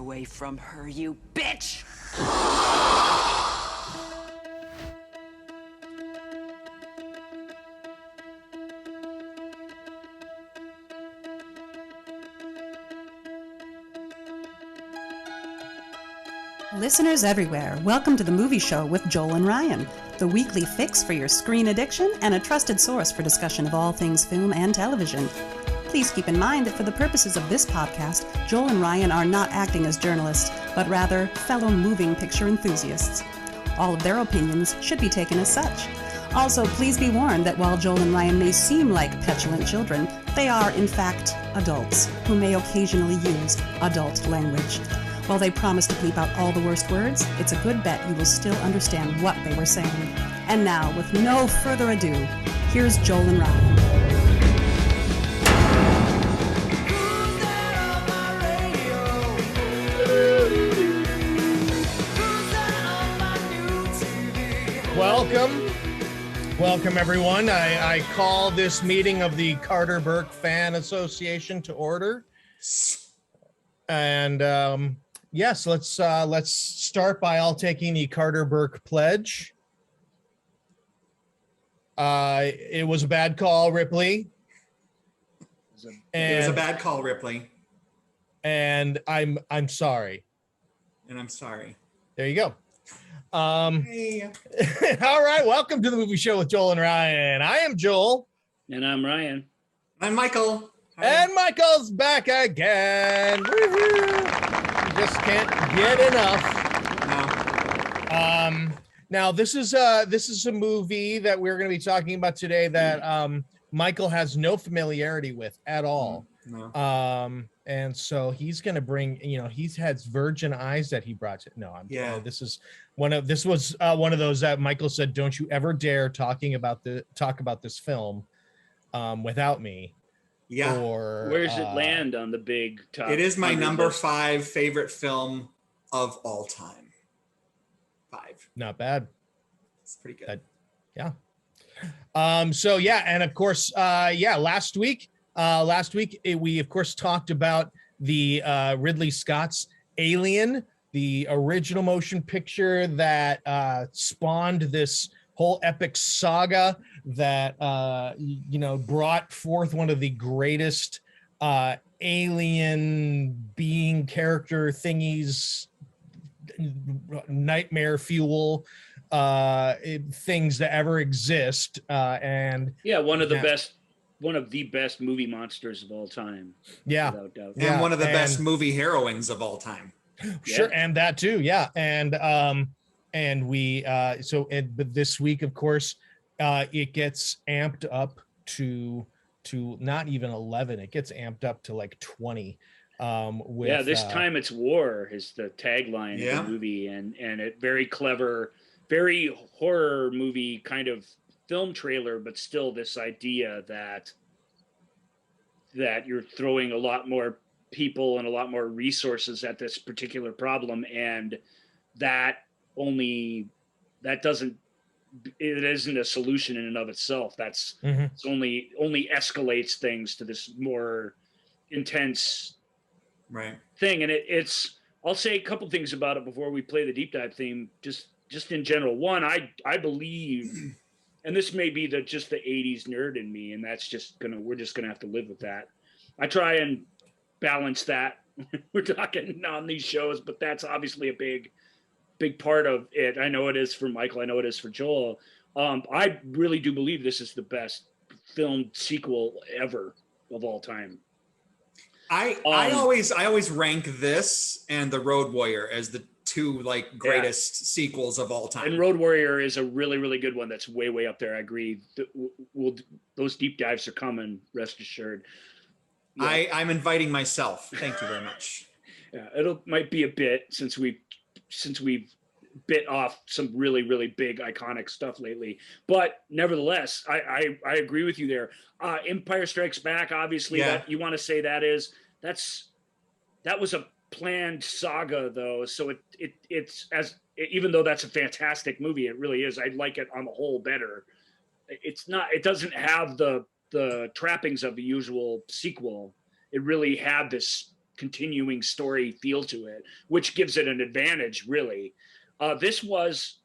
away from her, you bitch! Listeners everywhere, welcome to The Movie Show with Joel and Ryan, the weekly fix for your screen addiction and a trusted source for discussion of all things film and television. Please keep in mind that for the purposes of this podcast, Joel and Ryan are not acting as journalists, but rather fellow moving picture enthusiasts. All of their opinions should be taken as such. Also, please be warned that while Joel and Ryan may seem like petulant children, they are, in fact, adults who may occasionally use adult language. While they promise to bleep out all the worst words, it's a good bet you will still understand what they were saying. And now, with no further ado, here's Joel and Ryan. Welcome everyone. I call this meeting of the Carter Burke Fan Association to order. And yes, let's start by all taking the Carter Burke pledge. It was a bad call, Ripley. It was a bad call, Ripley. And I'm sorry. And I'm sorry. There you go. Hey. All right, welcome to The Movie Show with Joel and Ryan. I am Joel. And I'm Ryan. I'm Michael. Hi. And Michael's back again. Woo-hoo. Just can't get enough. No. Now this is a movie that we're going to be talking about today that Michael has no familiarity with at all. No. And so he's going to bring, he has virgin eyes that he brought to. No, this was one of those that Michael said, don't you ever dare talk about this film without me. Yeah. Or where does it land on the big top? It is my 100 number list? 5 favorite film of all time. 5. not bad. It's pretty good. Yeah. So yeah, and of course, last week we of course talked about the Ridley Scott's Alien, the original motion picture that spawned this whole epic saga that brought forth one of the greatest alien being character thingies, nightmare fuel things that ever exist, and one of the best movie monsters of all time. Yeah, without doubt. And one of the best movie heroines of all time. Sure, and that too, yeah. And we but this week, of course, it gets amped up to not even 11. It gets amped up to like 20. This time it's war is the tagline of the movie, and it very clever, very horror movie kind of film trailer, but still this idea that you're throwing a lot more people and a lot more resources at this particular problem, and it isn't a solution in and of itself. That's it's only escalates things to this more intense thing. And it's I'll say a couple things about it before we play the deep dive theme, just in general. One, I believe, and this may be just the 80s nerd in me, and we're just gonna have to live with that. I try and balance that. We're talking on these shows, but that's obviously a big part of it. I know it is for Michael. I know it is for Joel. I really do believe this is the best film sequel ever of all time. I always rank this and The Road Warrior as the two greatest sequels of all time. And Road Warrior is a really, really good one. That's way, way up there. I agree. Those deep dives are coming. Rest assured. Yeah. I'm inviting myself. Thank you very much. Yeah, might be a bit since we've bit off some really, really big iconic stuff lately, but nevertheless, I agree with you there. Empire Strikes Back, obviously, that you want to say that was a planned saga though, so it's even though that's a fantastic movie, it really is. I like it on the whole better. It doesn't have the trappings of the usual sequel. It really had this continuing story feel to it, which gives it an advantage, really. This was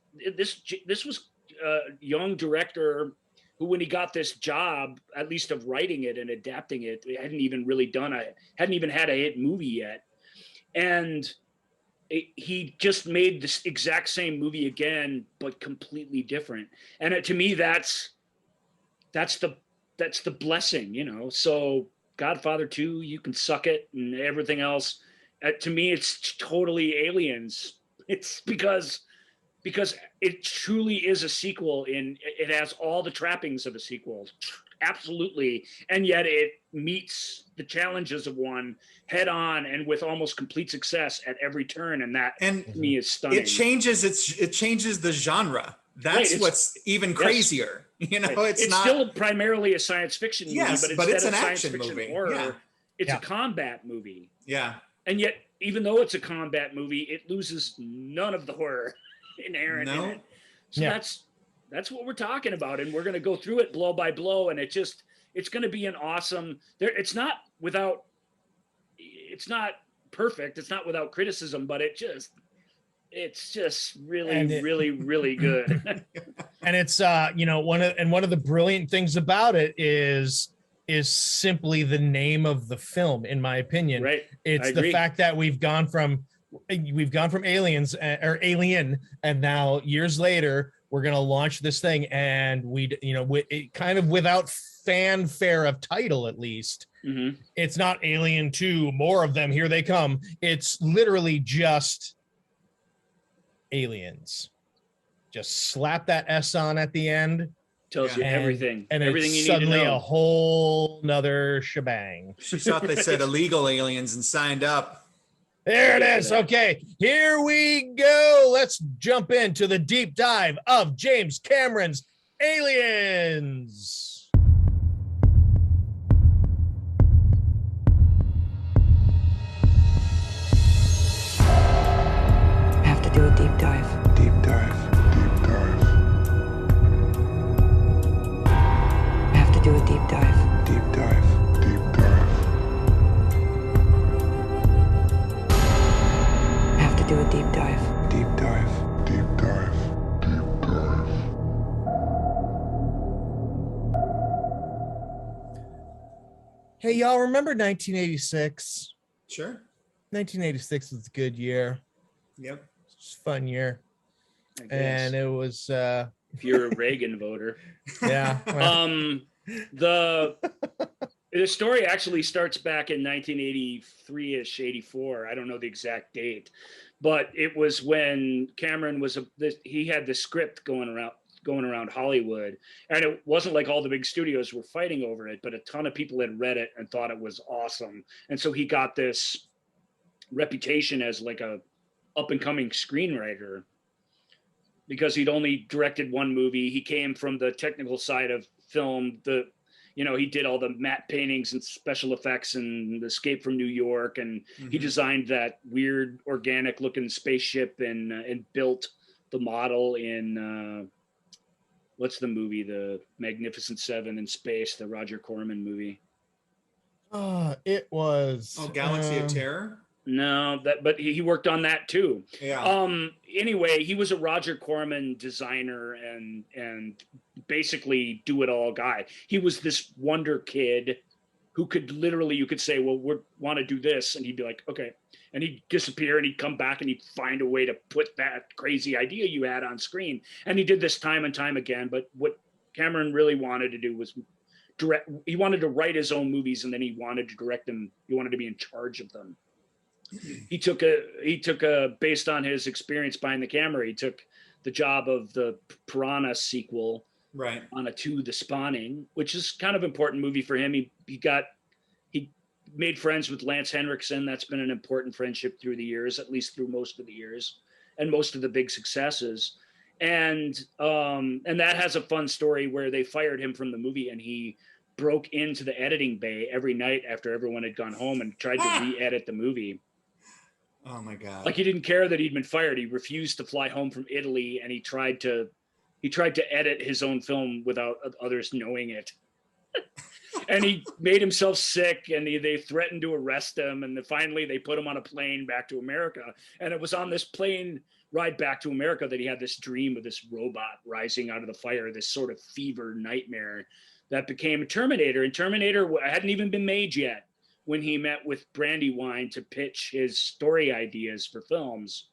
a young director who, when he got this job, at least of writing it and adapting it, hadn't even had a hit movie yet. And he just made this exact same movie again, but completely different. And to me, that's the blessing, you know? So Godfather 2, you can suck it, and everything else. To me, it's totally Aliens. It's because it truly is a sequel, and it has all the trappings of a sequel, absolutely, and yet it meets the challenges of one head on and with almost complete success at every turn, and that to me is stunning. It changes the genre. That's right, what's even crazier. Yes. You know, right. It's not still primarily a science fiction movie, but it's an action movie. Horror, it's a combat movie. Yeah. And yet, even though it's a combat movie, it loses none of the horror inherent in it. So that's what we're talking about, and we're going to go through it blow by blow, and it's going to be an awesome. It's not perfect. It's not without criticism, but it's just really, really, really good. And it's one of the brilliant things about it is simply the name of the film, in my opinion. Right. It's the fact that we've gone from Aliens or Alien, and now years later we're going to launch this thing, and it kind of without fanfare of title, at least. Mm-hmm. It's not Alien 2, more of them, here they come. It's literally just Aliens. Just slap that S on at the end. Tells you everything. And everything it's you need to know. Suddenly a whole nother shebang. She thought they said illegal aliens and signed up. There it is. Okay, here we go. Let's jump into the deep dive of James Cameron's Aliens. I have to do a deep dive. Deep dive. Deep dive. I have to do a deep dive. Deep dive. Deep dive. I have to do a deep dive. Deep dive. Deep dive. Deep dive. Hey, y'all, remember 1986? Sure. 1986 was a good year. Yep. It's a fun year. And it was if you're a Reagan voter. Yeah. The story actually starts back in 1983-ish, 84. I don't know the exact date, but it was when Cameron he had the script going around Hollywood, and it wasn't like all the big studios were fighting over it, but a ton of people had read it and thought it was awesome. And so he got this reputation as like a up and coming screenwriter because he'd only directed one movie. He came from the technical side of film. He did all the matte paintings and special effects and Escape from New York. And he designed that weird organic looking spaceship and built the model in, what's the movie? The Magnificent Seven in space, the Roger Corman movie. It was. Oh, Galaxy of Terror? No, but he worked on that too. Yeah. Anyway, he was a Roger Corman designer and basically do it all guy. He was this wonder kid who could literally, you could say, well, we want to do this. And he'd be like, okay. And he'd disappear and he'd come back and he'd find a way to put that crazy idea you had on screen. And he did this time and time again. But what Cameron really wanted to do was he wanted to write his own movies, and then he wanted to direct them. He wanted to be in charge of them. He took based on his experience behind the camera, he took the job of the Piranha sequel, right, on The Spawning, which is kind of important movie for him. He made friends with Lance Henriksen. That's been an important friendship through the years, at least through most of the years, and most of the big successes. And that has a fun story where they fired him from the movie, and he broke into the editing bay every night after everyone had gone home and tried to re-edit the movie. Oh my God. Like, he didn't care that he'd been fired. He refused to fly home from Italy, and he tried to edit his own film without others knowing it. and he made himself sick, and they threatened to arrest him, and finally they put him on a plane back to America. And it was on this plane ride back to America that he had this dream of this robot rising out of the fire, this sort of fever nightmare that became Terminator. And Terminator hadn't even been made yet when he met with Brandywine to pitch his story ideas for films.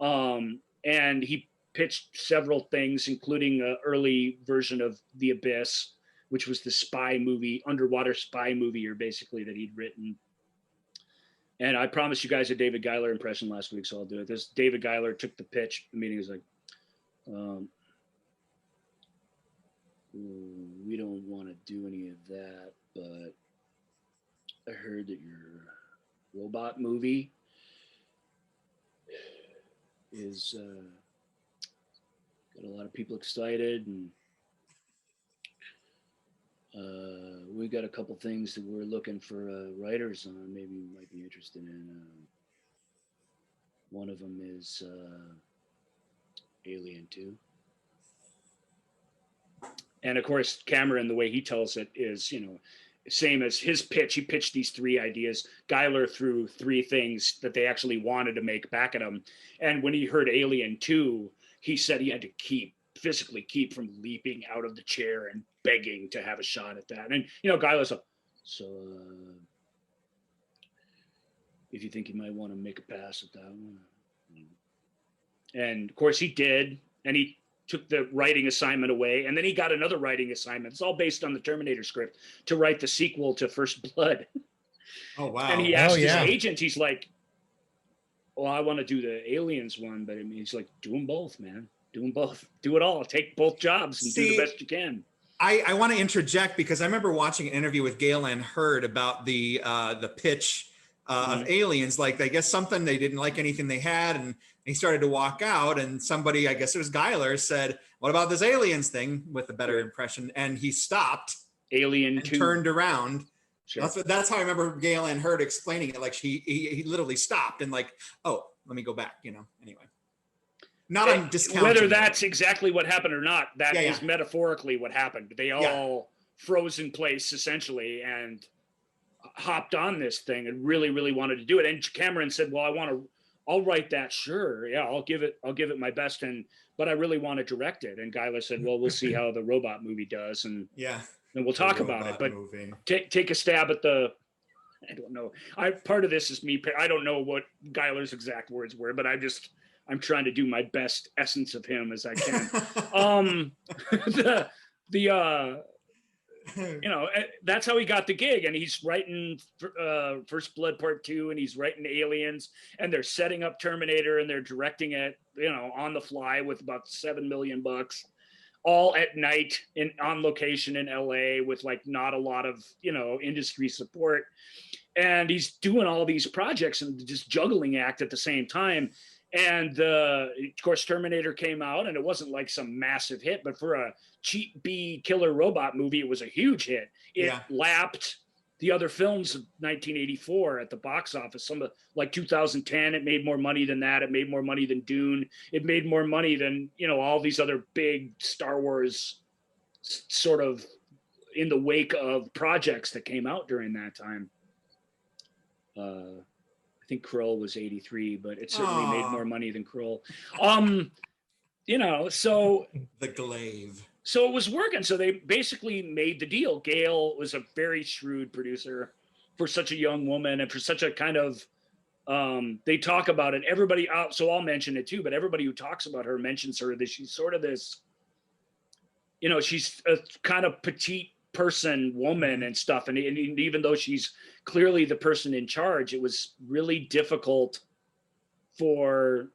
And he pitched several things, including an early version of The Abyss, which was the spy movie, underwater spy movie, or basically that he'd written. And I promised you guys a David Giler impression last week, so I'll do it. This David Giler took the pitch. The meeting was like, we don't want to do any of that, but I heard that your robot movie is got a lot of people excited, and we got a couple things that we're looking for writers on. Maybe you might be interested in. One of them is Alien 2. And of course, Cameron, the way he tells it is, same as his pitch. He pitched these 3 ideas. Giler threw 3 things that they actually wanted to make back at him. And when he heard Alien 2, he said he had to physically keep from leaping out of the chair and begging to have a shot at that. And, Giler's like, so if you think you might want to make a pass at that one. And of course he did. And he took the writing assignment away, and then he got another writing assignment. It's all based on the Terminator script, to write the sequel to First Blood. Oh, wow. And he asked his agent, he's like, well, I want to do the Aliens one, but he's like, do them both, man. Do them both. Do it all. Take both jobs and do the best you can. I want to interject because I remember watching an interview with Galen Hurd about the pitch of Aliens. Like, I guess something, they didn't like anything they had, and he started to walk out, and somebody, I guess it was Giler, said, what about this Aliens thing, with a better impression? And he stopped. Alien 2. Turned around. Sure. That's how I remember Galen Hurd explaining it. Like, he literally stopped and like, oh, let me go back, anyway. Not on discounting. Whether that's exactly what happened or not, that is metaphorically what happened. They all froze in place, essentially, and hopped on this thing and really, really wanted to do it. And Cameron said, well, I'll write that. Sure. Yeah, I'll give it my best. But I really want to direct it. And Giler said, well, we'll see how the robot movie does. And we'll talk about it. But take a stab at I don't know. Part of this is me. I don't know what Giler's exact words were, but I'm trying to do my best essence of him as I can. That's how he got the gig, and he's writing First Blood Part 2, and he's writing Aliens, and they're setting up Terminator, and they're directing it, on the fly with about $7 million, all at night on location in LA with like not a lot of industry support, and he's doing all these projects and just juggling act at the same time. And of course, Terminator came out, and it wasn't like some massive hit, but for a cheap B killer robot movie, it was a huge hit. It lapped the other films of 1984 at the box office. Some of, like 2010, it made more money than that. It made more money than Dune. It made more money than, all these other big Star Wars sort of in the wake of projects that came out during that time. I think Krull was 83, but it certainly made more money than Krull. So the glaive. So it was working. So they basically made the deal. Gail was a very shrewd producer for such a young woman, and for such a kind of they talk about it. Everybody, so I'll mention it too, but everybody who talks about her mentions her that she's sort of this, she's a kind of petite person, woman and stuff. And even though she's clearly the person in charge, it was really difficult for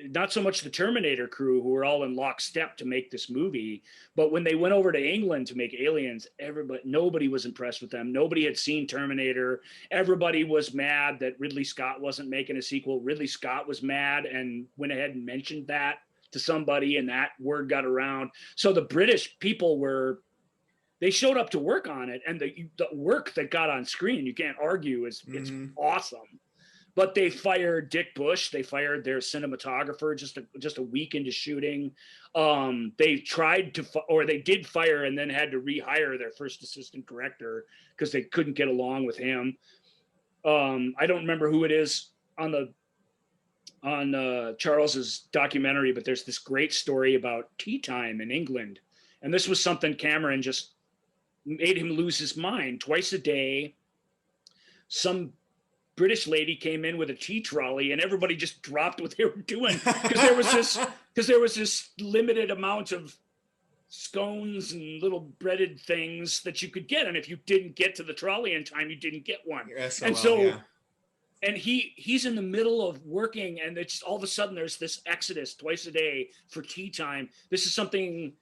not so much the Terminator crew, who were all in lockstep to make this movie, but when they went over to England to make Aliens, nobody was impressed with them. Nobody had seen Terminator. Everybody was mad that Ridley Scott wasn't making a sequel. Ridley Scott was mad and went ahead and mentioned that to somebody, and that word got around. So the British people they showed up to work on it, and the work that got on screen, you can't argue, it's awesome. But they fired Dick Bush. They fired their cinematographer just a week into shooting. They tried to, or they did fire and then had to rehire their first assistant director because they couldn't get along with him. I don't remember who it is on Charles's documentary, but there's this great story about tea time in England, and this was something Cameron just made him lose his mind. Twice a day, some British lady came in with a tea trolley and everybody just dropped what they were doing because there was this limited amount of scones and little breaded things that you could get, and if you didn't get to the trolley in time, you didn't get one. SOL, and so yeah. and he's in the middle of working, and it's all of a sudden there's this exodus twice a day for tea time. This is something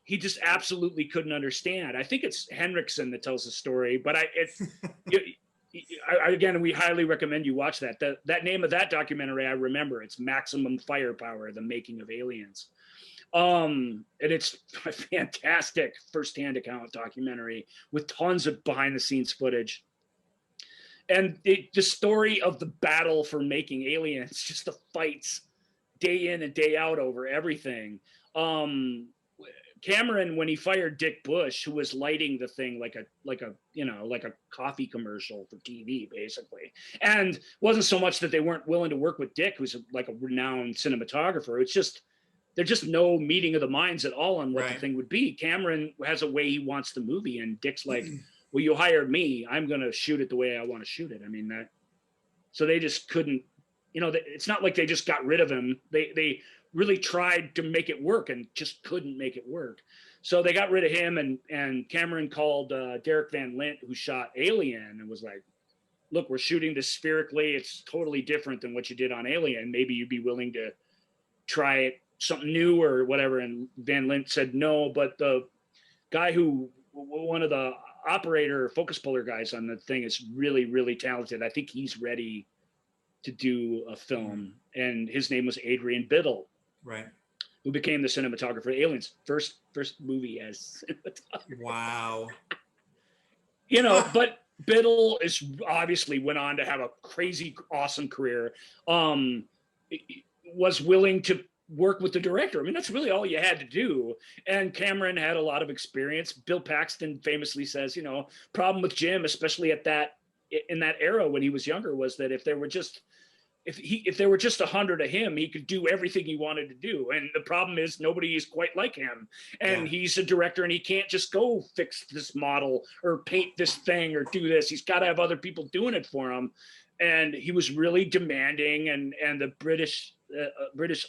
he just absolutely couldn't understand. I think it's Henriksen that tells the story, but again, we highly recommend you watch that. That name of that documentary, I remember. It's Maximum Firepower: The Making of Aliens. And it's a fantastic firsthand account documentary with tons of behind-the-scenes footage. And the story of the battle for making Aliens, just the fights day in and day out over everything. Cameron, when he fired Dick Bush, who was lighting the thing like a coffee commercial for TV, basically, and wasn't so much that they weren't willing to work with Dick, who's like a renowned cinematographer. It's just there's just no meeting of the minds at all on what the thing would be. Cameron has a way he wants the movie, and Dick's like, "Well, you hired me. I'm going to shoot it the way I want to shoot it." I mean that. So they just couldn't. It's not like they just got rid of him. They really tried to make it work and just couldn't make it work. So they got rid of him, and Cameron called Derek Van Lint, who shot Alien, and was like, "Look, we're shooting this spherically. It's totally different than what you did on Alien. Maybe you'd be willing to try something new or whatever." And Van Lint said no, but the guy one of the operator focus puller guys on the thing is really, really talented. I think he's ready to do a film, and his name was Adrian Biddle. Right. Who became the cinematographer of Aliens. First movie as cinematographer. Wow. But Biddle obviously went on to have a crazy, awesome career. Was willing to work with the director. I mean, that's really all you had to do. And Cameron had a lot of experience. Bill Paxton famously says, problem with Jim, especially in that era when he was younger, was that if there were just 100 of him, he could do everything he wanted to do. And the problem is nobody is quite like him. And he's a director, and he can't just go fix this model or paint this thing or do this. He's got to have other people doing it for him. And he was really demanding, and the British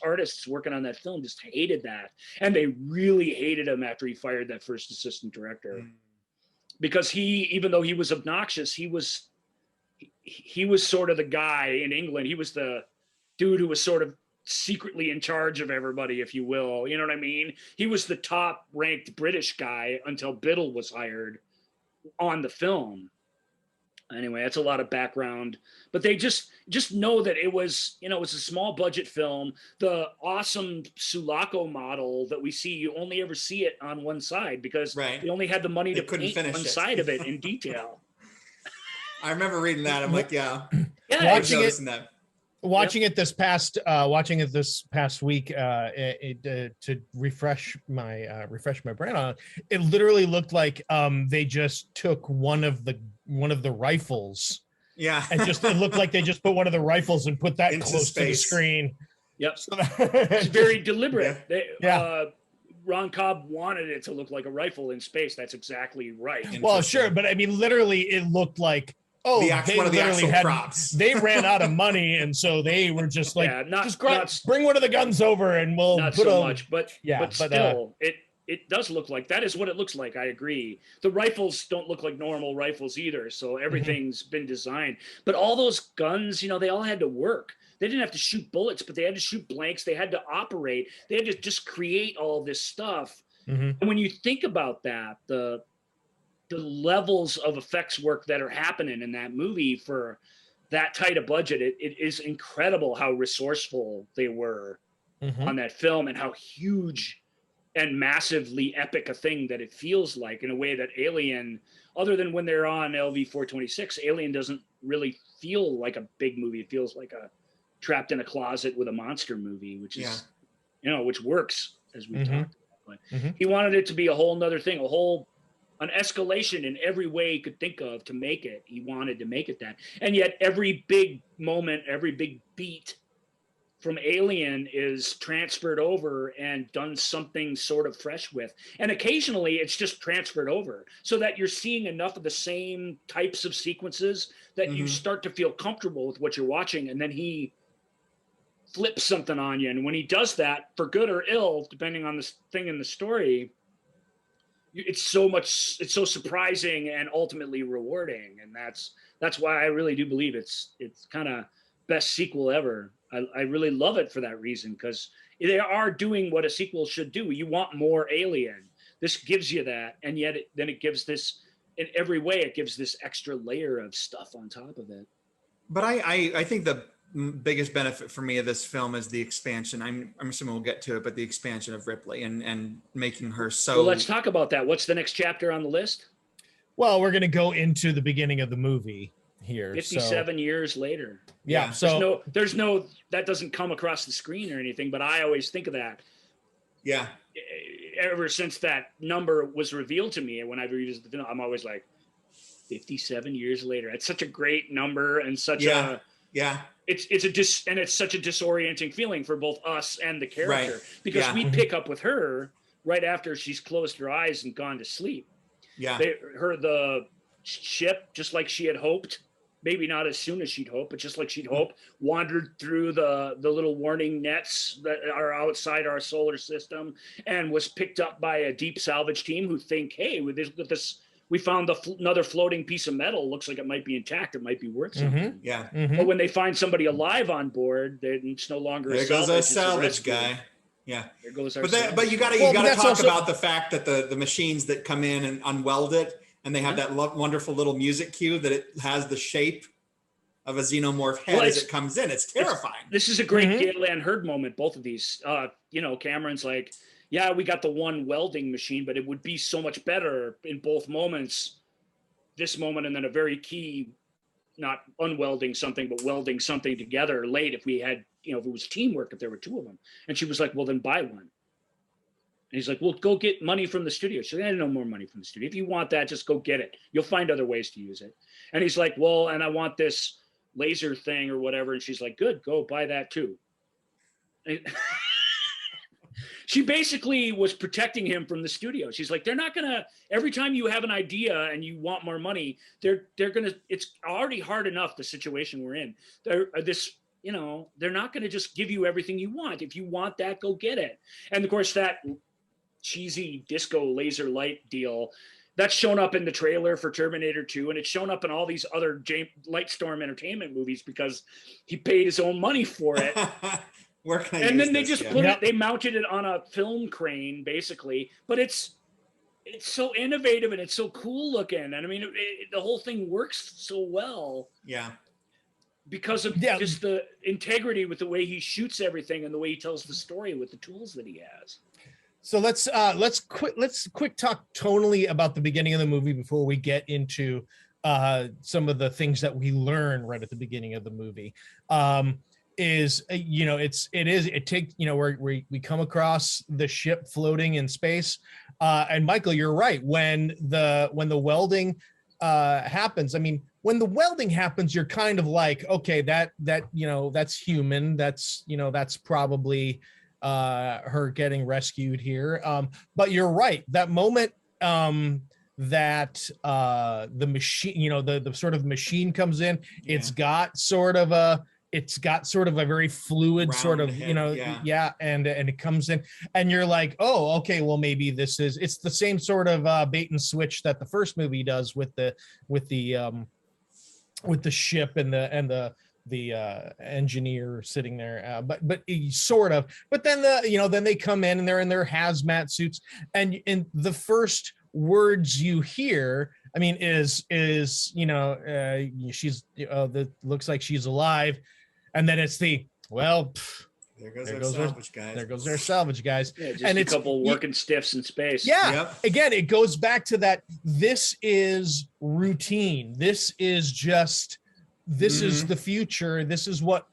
artists working on that film just hated that. And they really hated him after he fired that first assistant director. Because even though he was obnoxious, he was sort of the guy in England. He was the dude who was sort of secretly in charge of everybody, if you will. You know what I mean? He was the top ranked British guy until Biddle was hired on the film. Anyway, that's a lot of background, but they just know that it was a small budget film. The awesome Sulaco model that we see, you only ever see it on one side because they only had the money to paint one side of it in detail. I remember reading that. I'm like, Watching it this past week to refresh my brain on it. It literally looked like they just took one of the rifles. Yeah. And it looked like they just put one of the rifles and put that into close space. to the screen. Yep. So it's very deliberate. Yeah. Ron Cobb wanted it to look like a rifle in space. That's exactly right. Well, sure, but I mean, literally, it looked like one of the actual props. They ran out of money, and so they were just like, bring one of the guns over, and we'll not put so much. But still, it does look like that is what it looks like. I agree. The rifles don't look like normal rifles either, so everything's been designed. But all those guns, they all had to work. They didn't have to shoot bullets, but they had to shoot blanks. They had to operate. They had to just create all this stuff. And when you think about that, the levels of effects work that are happening in that movie for that tight a budget, it is incredible how resourceful they were on that film and how huge and massively epic a thing that it feels like, in a way that Alien, other than when they're on LV-426, Alien doesn't really feel like a big movie. It feels like a trapped in a closet with a monster movie, which is, which works, as we've talked about. But he wanted it to be a whole nother thing, an escalation in every way he could think of to make it. He wanted to make it that. And yet every big moment, every big beat from Alien is transferred over and done something sort of fresh with. And occasionally it's just transferred over so that you're seeing enough of the same types of sequences that you start to feel comfortable with what you're watching. And then he flips something on you. And when he does that, for good or ill, depending on the thing in the story, it's so surprising and ultimately rewarding. And that's why I really do believe it's kind of best sequel ever. I really love it for that reason, because they are doing what a sequel should do. You want more Alien. This gives you that, and yet then it gives this, in every way, it gives this extra layer of stuff on top of it. But I think the biggest benefit for me of this film is the expansion. I'm assuming we'll get to it, but the expansion of Ripley and making her so. Well, let's talk about that. What's the next chapter on the list? Well, we're going to go into the beginning of the movie here. 57 years later. Yeah. So there's no, that doesn't come across the screen or anything, but I always think of that. Yeah. Ever since that number was revealed to me, and when I revisit the film, I'm always like, 57 years later. It's such a great number and such a, it's such a disorienting feeling for both us and the character, because we pick up with her right after she's closed her eyes and gone to sleep. Yeah. The ship, just like she had hoped, maybe not as soon as she'd hoped, but just like she'd hoped, wandered through the little warning nets that are outside our solar system and was picked up by a deep salvage team who think, hey, with this we found another floating piece of metal. Looks like it might be intact. It might be worth something. Yeah. But when they find somebody alive on board, then it's no longer there goes a salvage guy. Yeah. There goes our but you gotta talk about the fact that the machines that come in and unweld it, and they have that wonderful little music cue that it has the shape of a xenomorph head as it comes in. It's terrifying. This is a great Gale Anne Hurd moment, both of these. Cameron's like, yeah, we got the one welding machine, but it would be so much better in both moments, this moment and then a very key, not unwelding something, but welding something together late if we had, if it was teamwork, if there were two of them. And she was like, well, then buy one. And he's like, well, go get money from the studio. She said, I no more money from the studio. If you want that, just go get it. You'll find other ways to use it. And he's like, well, and I want this laser thing or whatever. And she's like, good, go buy that too. She basically was protecting him from the studio. She's like, they're not gonna, every time you have an idea and you want more money, they're gonna, it's already hard enough, the situation we're in. They're not gonna just give you everything you want. If you want that, go get it. And of course that cheesy disco laser light deal, that's shown up in the trailer for Terminator 2, and it's shown up in all these other Lightstorm Entertainment movies because he paid his own money for it. And then they just put it, they mounted it on a film crane, basically. But it's so innovative and it's so cool looking. And I mean, the whole thing works so well. Yeah. Because of just the integrity with the way he shoots everything and the way he tells the story with the tools that he has. So let's quick talk tonally about the beginning of the movie before we get into some of the things that we learn right at the beginning of the movie. We come across the ship floating in space, and Michael, you're right. When the welding happens, I mean, when the welding happens, you're kind of like, okay, that's human. That's probably her getting rescued here. But you're right. That moment that the machine, the sort of machine comes in, it's got sort of a very fluid round sort of head, and it comes in and you're like, oh, okay, well, maybe it's the same sort of bait and switch that the first movie does with the ship and the engineer sitting there, but sort of. But then then they come in and they're in their hazmat suits, and in the first words you hear, I mean, is she's looks like she's alive. And then it's There goes our salvage guys. There goes our salvage guys. Yeah, just and a it's couple working stiffs in space. Yeah. Yep. Again, it goes back to that. This is routine. This is just. This is the future. This is what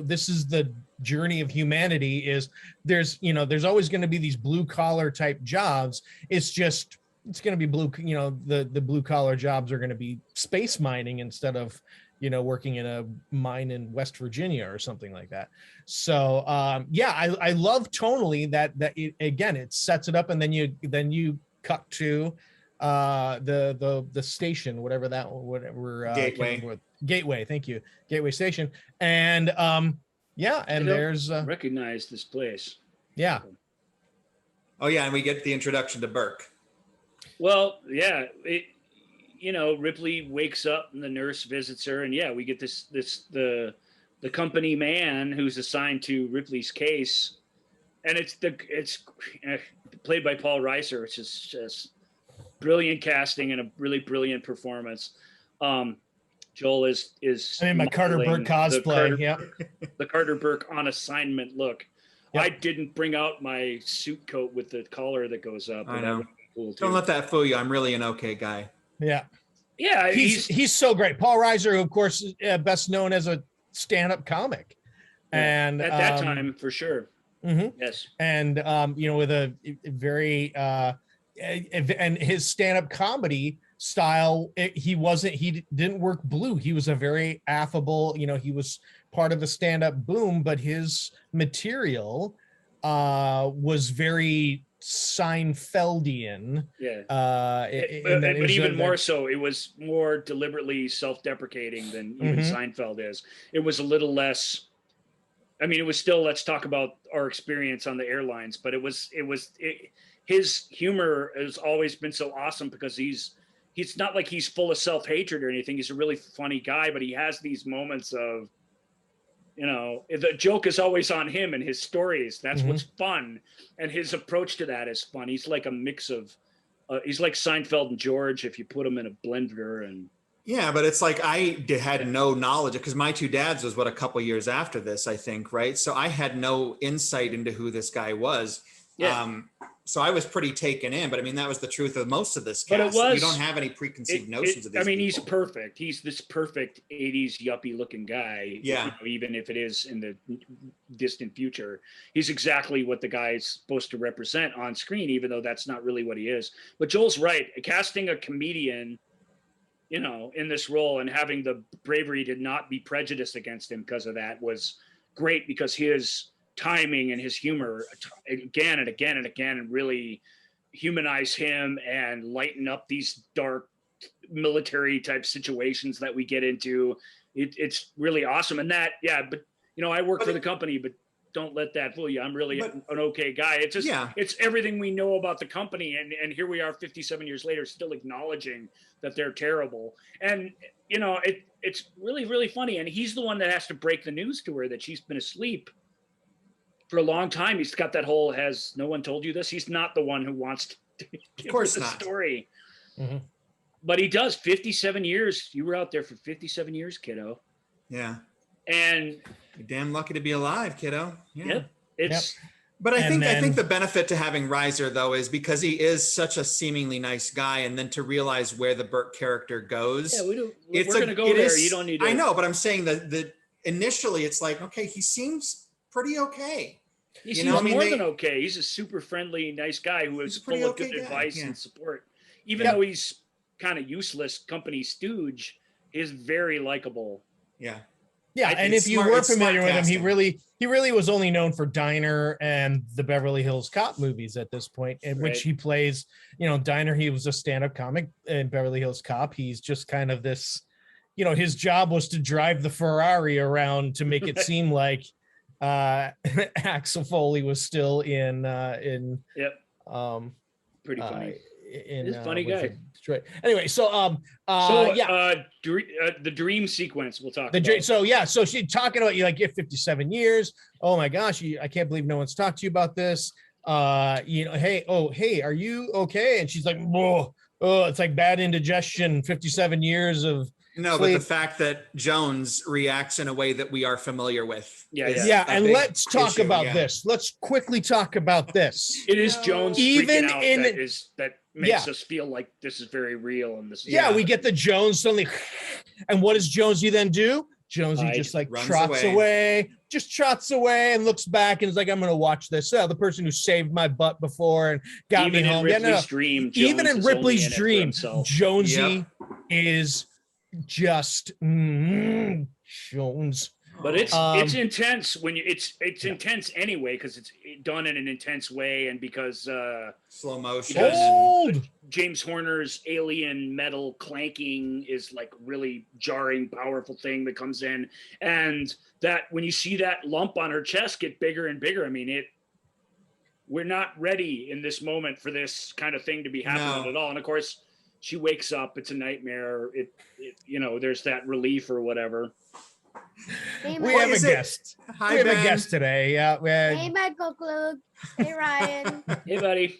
this is the journey of humanity. Is there's always going to be these blue collar type jobs. It's going to be blue. The blue collar jobs are going to be space mining instead of working in a mine in West Virginia or something like that. So I love tonally that it sets it up, and then you cut to the station, whatever Gateway. Thank you, Gateway Station, and there's recognize this place. Yeah. Oh yeah, and we get the introduction to Burke. Well, yeah, Ripley wakes up and the nurse visits her, and we get the company man who's assigned to Ripley's case, and it's played by Paul Reiser, which is just brilliant casting and a really brilliant performance. Joel is my Carter Burke cosplay. The Carter Burke on assignment look. Yep. I didn't bring out my suit coat with the collar that goes up. I know. Cool too. Don't let that fool you. I'm really an okay guy. Yeah. Yeah, he's so great. Paul Reiser, who of course best known as a stand-up comic, and at that time for sure. Mm-hmm. Yes, and with a very and his stand-up comedy style, he didn't work blue. He was a very affable. He was part of the stand-up boom, but his material was very Seinfeldian. Yeah. But even more so, it was more deliberately self-deprecating than even Seinfeld is. It was a little less. I mean, it was still, let's talk about our experience on the airlines, but his humor has always been so awesome because he's not like he's full of self-hatred or anything. He's a really funny guy, but he has these moments of, the joke is always on him and his stories. That's what's fun. And his approach to that is fun. He's like a mix of, he's like Seinfeld and George if you put them in a blender. And yeah, but it's like I had no knowledge because My Two Dads was a couple years after this, I think, right? So I had no insight into who this guy was. Yeah. So I was pretty taken in, but I mean, that was the truth of most of this cast. You don't have any preconceived notions of these people. He's perfect. He's this perfect 80s yuppie looking guy. Yeah. Even if it is in the distant future, he's exactly what the guy's supposed to represent on screen, even though that's not really what he is. But Joel's right. Casting a comedian, in this role and having the bravery to not be prejudiced against him because of that was great, because his timing and his humor again and again and again and really humanize him and lighten up these dark military type situations that we get into. It's really awesome. And that, but I work for the company, but don't let that fool you. I'm really an okay guy. It's just, it's everything we know about the company. And here we are 57 years later, still acknowledging that they're terrible. And, it's really, really funny. And he's the one that has to break the news to her that she's been asleep for a long time. He's got that whole, has no one told you this? He's not the one who wants to give her the story. Mm-hmm. But he does. 57 years. You were out there for 57 years, kiddo. Yeah. And you're damn lucky to be alive, kiddo. Yeah. Yep. It's But I think the benefit to having Reiser though is because he is such a seemingly nice guy, and then to realize where the Burke character goes. Yeah, we're going to go there. You don't need to. I know, but I'm saying that initially it's like, okay, he seems pretty okay. He seems more than okay. He's a super friendly, nice guy who is full of good advice and support. Even though he's kind of useless company stooge, is very likable. Yeah. Yeah, and if you were familiar with him, he really was only known for Diner and the Beverly Hills Cop movies at this point, in which he plays, Diner, he was a stand-up comic. In Beverly Hills Cop, he's just kind of this, his job was to drive the Ferrari around to make it seem like Axel Foley was still in pretty funny. He's a funny guy. Detroit. Anyway, the dream sequence we'll talk about. So she's talking about, you like, get 57 years. Oh my gosh, I can't believe no one's talked to you about this. Hey, are you okay? And she's like, whoa, it's like bad indigestion, 57 years of No, but the fact that Jones reacts in a way that we are familiar with. Yeah, and let's talk about this. Let's quickly talk about this. It is Jones even freaking out in that makes us feel like this is very real, and this is we get the Jones suddenly, and what does Jonesy then do? Jonesy just like trots away, and looks back and is like, I'm gonna watch this. The person who saved my butt before and got me home. Even in Ripley's dream, Jonesy is just Jones. But it's intense when it's intense anyway, because it's done in an intense way, and because slow motion. James Horner's alien metal clanking is like really jarring, powerful thing that comes in, and that when you see that lump on her chest get bigger and bigger, I mean we're not ready in this moment for this kind of thing to be happening at all. And of course, she wakes up. It's a nightmare. It there's that relief or whatever. Hey, we have a guest. Hi, we have Ben. a guest today. Yeah. Hey, Michael Klug. Hey, Ryan. Hey, buddy.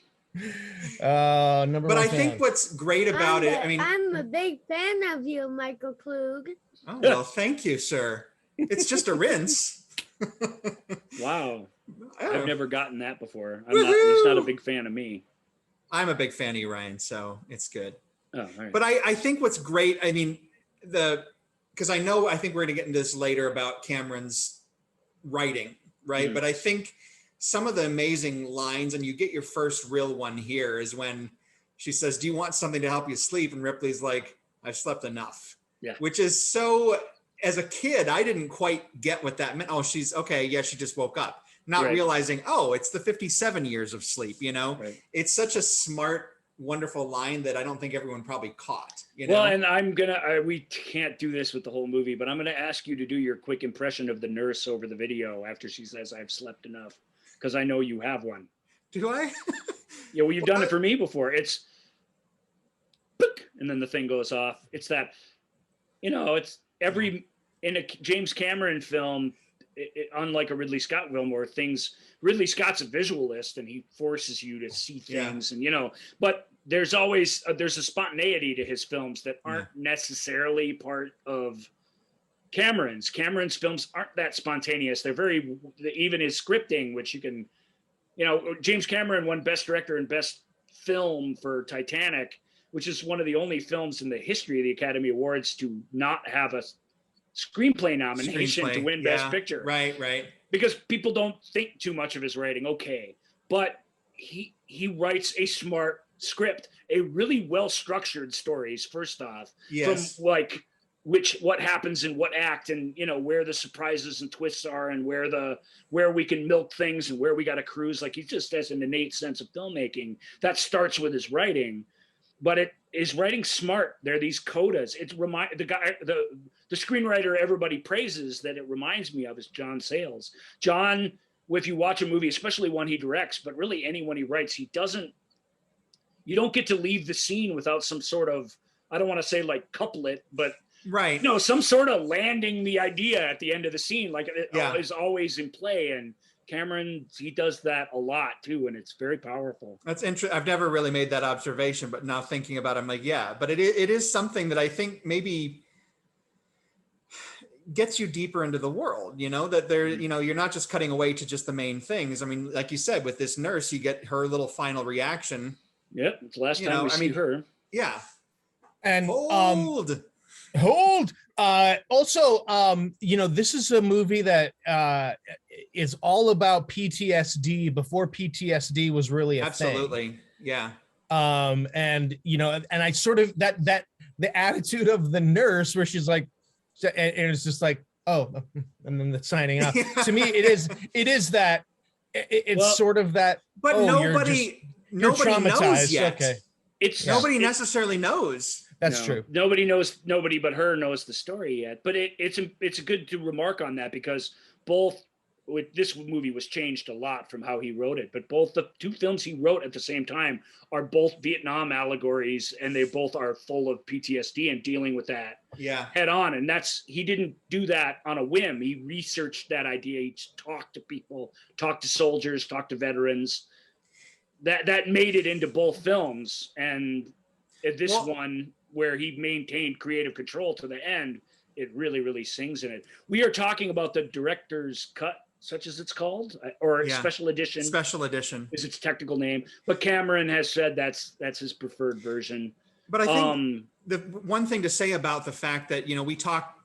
Number but one I fan. think what's great about it, I mean, I'm a big fan of you, Michael Klug. Oh, well, thank you, sir. It's just a rinse. Wow. Oh. I've never gotten that before. He's not a big fan of me. I'm a big fan of you, Ryan, so it's good. Oh, all right. But I think what's great, I mean, because I think we're going to get into this later about Cameron's writing, right? Mhm. But I think some of the amazing lines, and you get your first real one here, is when she says, do you want something to help you sleep? And Ripley's like, I've slept enough. Yeah. Which is so, as a kid, I didn't quite get what that meant. Oh, she's okay. Yeah, she just woke up. Not realizing, oh, it's the 57 years of sleep, Right. It's such a smart, wonderful line that I don't think everyone probably caught. Well, and we can't do this with the whole movie, but I'm gonna ask you to do your quick impression of the nurse over the video after she says, I've slept enough, because I know you have one. Do I? Yeah, well, you've done it for me before. It's, and then the thing goes off. It's that, it's in a James Cameron film, unlike a Ridley Scott film where Ridley Scott's a visualist and he forces you to see things, and but there's always there's a spontaneity to his films that aren't necessarily part of Cameron's. Cameron's films aren't that spontaneous. They're very, even his scripting, which you can, James Cameron won Best Director and Best Film for Titanic, which is one of the only films in the history of the Academy Awards to not have a screenplay nomination to win Best Picture. Right. Because people don't think too much of his writing. Okay. But he writes a smart script, a really well-structured stories, first off. Yes. From what happens in what act, and where the surprises and twists are, and where we can milk things and where we got to cruise. Like, he just has an innate sense of filmmaking that starts with his writing. But his writing smart. There are these codas. The screenwriter everybody praises that it reminds me of is John Sayles. John, if you watch a movie, especially one he directs, but really anyone he writes, you don't get to leave the scene without some sort of, I don't want to say like couplet, but some sort of landing the idea at the end of the scene. Like it is always in play. And Cameron, he does that a lot too, and it's very powerful. That's interesting. I've never really made that observation, but now thinking about it, I'm like, but it is something that I think maybe gets you deeper into the world, that there, you're not just cutting away to just the main things. I mean, like you said, with this nurse, you get her little final reaction. Yep. It's the last time we see her. Yeah. And hold. Also, this is a movie that is all about PTSD before PTSD was really a thing. Absolutely. Yeah. And and I sort of that the attitude of the nurse where she's like, and it's just like, oh, and then the signing off. To me, it is that it's sort of that. But nobody knows yet. Okay. Nobody necessarily knows. That's true. Nobody but her knows the story yet. But it's good to remark on that, because this movie was changed a lot from how he wrote it. But both the two films he wrote at the same time are both Vietnam allegories, and they both are full of PTSD and dealing with that head on. And he didn't do that on a whim. He researched that idea. He talked to people, talked to soldiers, talked to veterans. That made it into both films. And this one where he maintained creative control to the end, it really, really sings in it. We are talking about the director's cut, such as it's called, or special edition. Special edition is its technical name. But Cameron has said that's his preferred version. But I think the one thing to say about the fact that, you know, we talk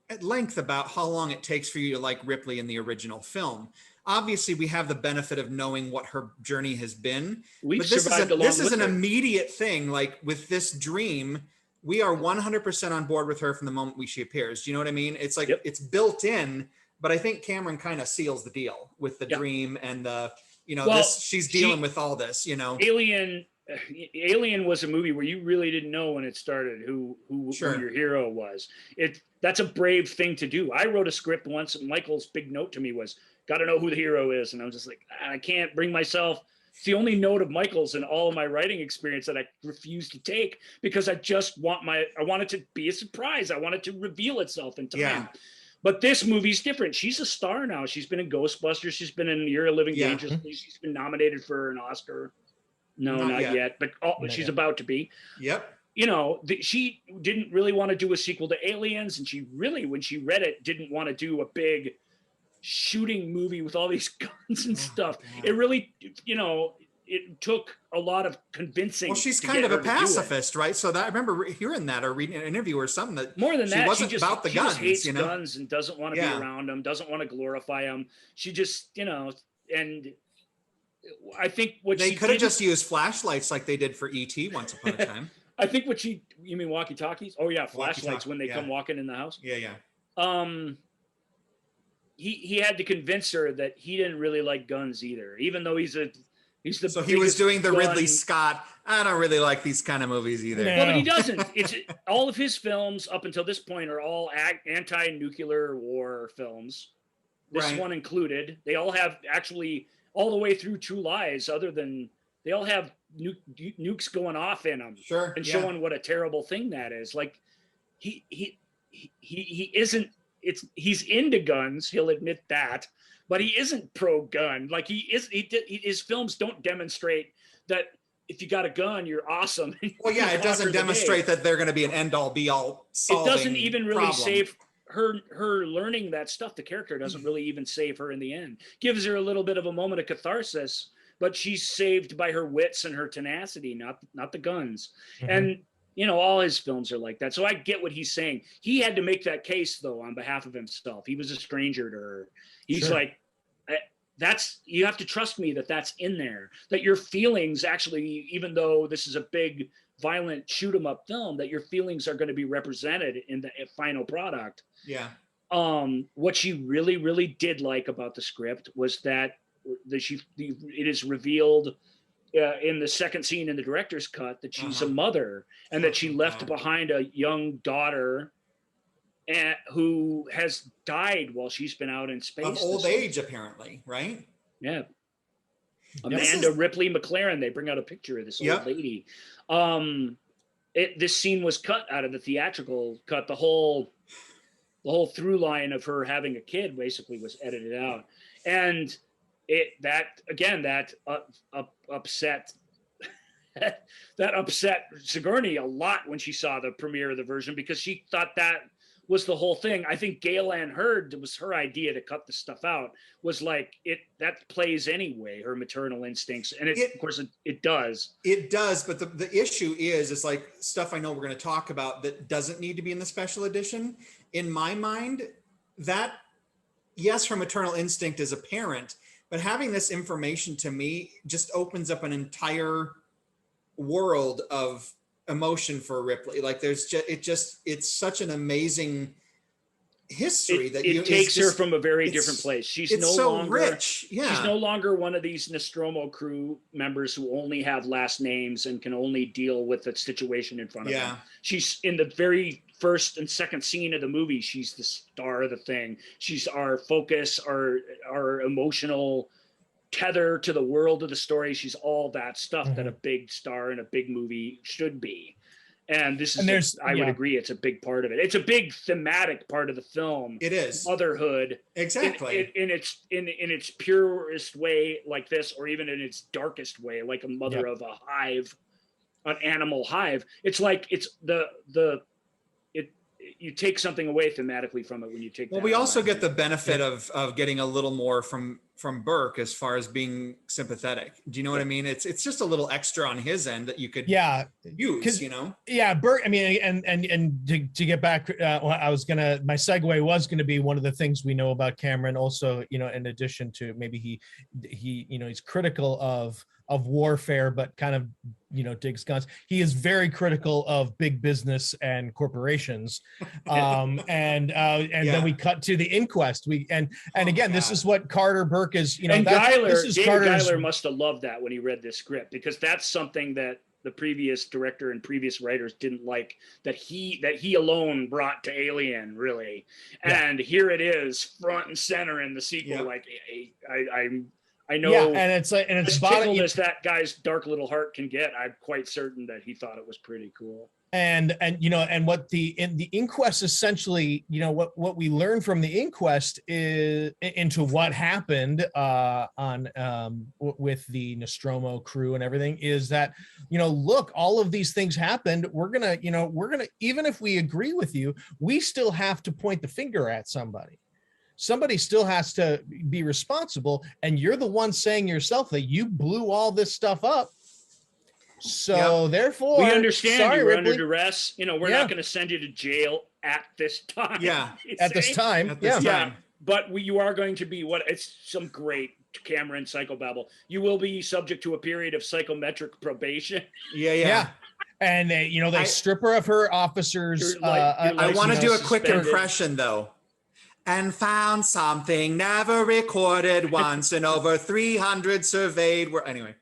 at length about how long it takes for you to like Ripley in the original film. Obviously, we have the benefit of knowing what her journey has been. We've but this is an her. immediate thing. Like with this dream, we are 100% on board with her from the moment she appears. Do you know what I mean? It's like it's built in. But I think Cameron kind of seals the deal with the dream and the, you know, she's dealing with all this, you know. Alien was a movie where you really didn't know when it started who your hero was. That's a brave thing to do. I wrote a script once, and Michael's big note to me was, got to know who the hero is. And I was just like, I can't bring myself. It's the only note of Michael's in all of my writing experience that I refuse to take, because I just want I want it to be a surprise. I want it to reveal itself in time. Yeah. But this movie's different. She's a star now. She's been in Ghostbusters. She's been in Year of Living Dangerously. She's been nominated for an Oscar. No, not yet. But she's about to be. Yep. You know, she didn't really want to do a sequel to Aliens. And she really, when she read it, didn't want to do a big shooting movie with all these guns and stuff. It really, you know, it took a lot of convincing. Well, she's kind of a pacifist, right? So that I remember hearing that or reading an interview or something that more than that, wasn't about the guns. Just hates you know? guns and doesn't want to be around them, doesn't want to glorify them. She just, you know, and I think they could have just used flashlights like they did for E.T. once upon a time. I think you mean walkie-talkies? Oh yeah, flashlights when they come walking in the house. Yeah. He had to convince her that he didn't really like guns either, even though he's the so he was doing the Ridley Scott. I don't really like these kind of movies either. No. Well, but he doesn't. It's all of his films up until this point are all anti-nuclear war films. This one included. They all have actually all the way through True Lies. Other than they all have nukes going off in them, and showing what a terrible thing that is. Like he isn't. He's into guns. He'll admit that. But he isn't pro-gun. Like his films don't demonstrate that if you got a gun, you're awesome. Well, yeah, it doesn't demonstrate that they're going to be an end-all, be-all solving. It doesn't even really save her learning that stuff. The character doesn't really even save her in the end. Gives her a little bit of a moment of catharsis, but she's saved by her wits and her tenacity, not the guns. Mm-hmm. And you know, all his films are like that. So I get what he's saying. He had to make that case though on behalf of himself. He was a stranger to her. He's like, you have to trust me that that's in there, that your feelings actually, even though this is a big violent shoot 'em up film, that your feelings are going to be represented in the final product. Yeah. What she really, really did like about the script was that it is revealed in the second scene in the director's cut that she's a mother and that she left behind a young daughter who has died while she's been out in space. Of old age, apparently, right? Yeah. Amanda Ripley McLaren. They bring out a picture of this old lady. This scene was cut out of the theatrical cut. The whole through line of her having a kid basically was edited out, and that upset that upset Sigourney a lot when she saw the premiere of the version, because she thought that was the whole thing. I think Gail Ann Hurd, it was her idea to cut the stuff out, was like that plays anyway, her maternal instincts. And of course it does. It does, but the issue is like stuff I know we're going to talk about that doesn't need to be in the special edition. In my mind, that, yes, her maternal instinct is apparent, but having this information to me just opens up an entire world of emotion for Ripley. Like it's such an amazing history that it takes her from a very different place. She's no longer rich. Yeah. She's no longer one of these Nostromo crew members who only have last names and can only deal with the situation in front of them. She's in the very first and second scene of the movie. She's the star of the thing. She's our focus, our emotional tether to the world of the story. She's all that stuff that a big star in a big movie should be. And this is, I would agree, it's a big part of it. It's a big thematic part of the film. It is motherhood, exactly, in its purest way, like this, or even in its darkest way, like a mother of a hive. an animal hive. It's like it's you take something away thematically from it when you take. Well, we also get the benefit of getting a little more from Burke as far as being sympathetic. Do you know what I mean? It's just a little extra on his end that you could use, you know? Yeah, Burke, I mean, and to get back, my segue was gonna be one of the things we know about Cameron also, you know, in addition to maybe he you know, he's critical of warfare, but kind of, you know, digs guns. He is very critical of big business and corporations. And then we cut to the inquest. This is what Carter Burke is, you know, and David Giler must have loved that when he read this script, because that's something that the previous director and previous writers didn't like, that he alone brought to Alien, really. And here it is front and center in the sequel. Like I know, and it's like, and it's as tickled as that guy's dark little heart can get, I'm quite certain that he thought it was pretty cool. And you know, and what the inquest essentially, you know, what we learn from the inquest is into what happened with the Nostromo crew and everything, is that, you know, look, all of these things happened. We're gonna even if we agree with you, we still have to point the finger at somebody. Somebody still has to be responsible, and you're the one saying yourself that you blew all this stuff up. So therefore, we understand you were Ripley, under duress. You know, we're not going to send you to jail at this time. At this time. But you are going to be it's some great Cameron psychobabble. You will be subject to a period of psychometric probation. And they strip her of her officer's. I want to do a quick impression though. And found something never recorded once and over 300 surveyed. Anyway,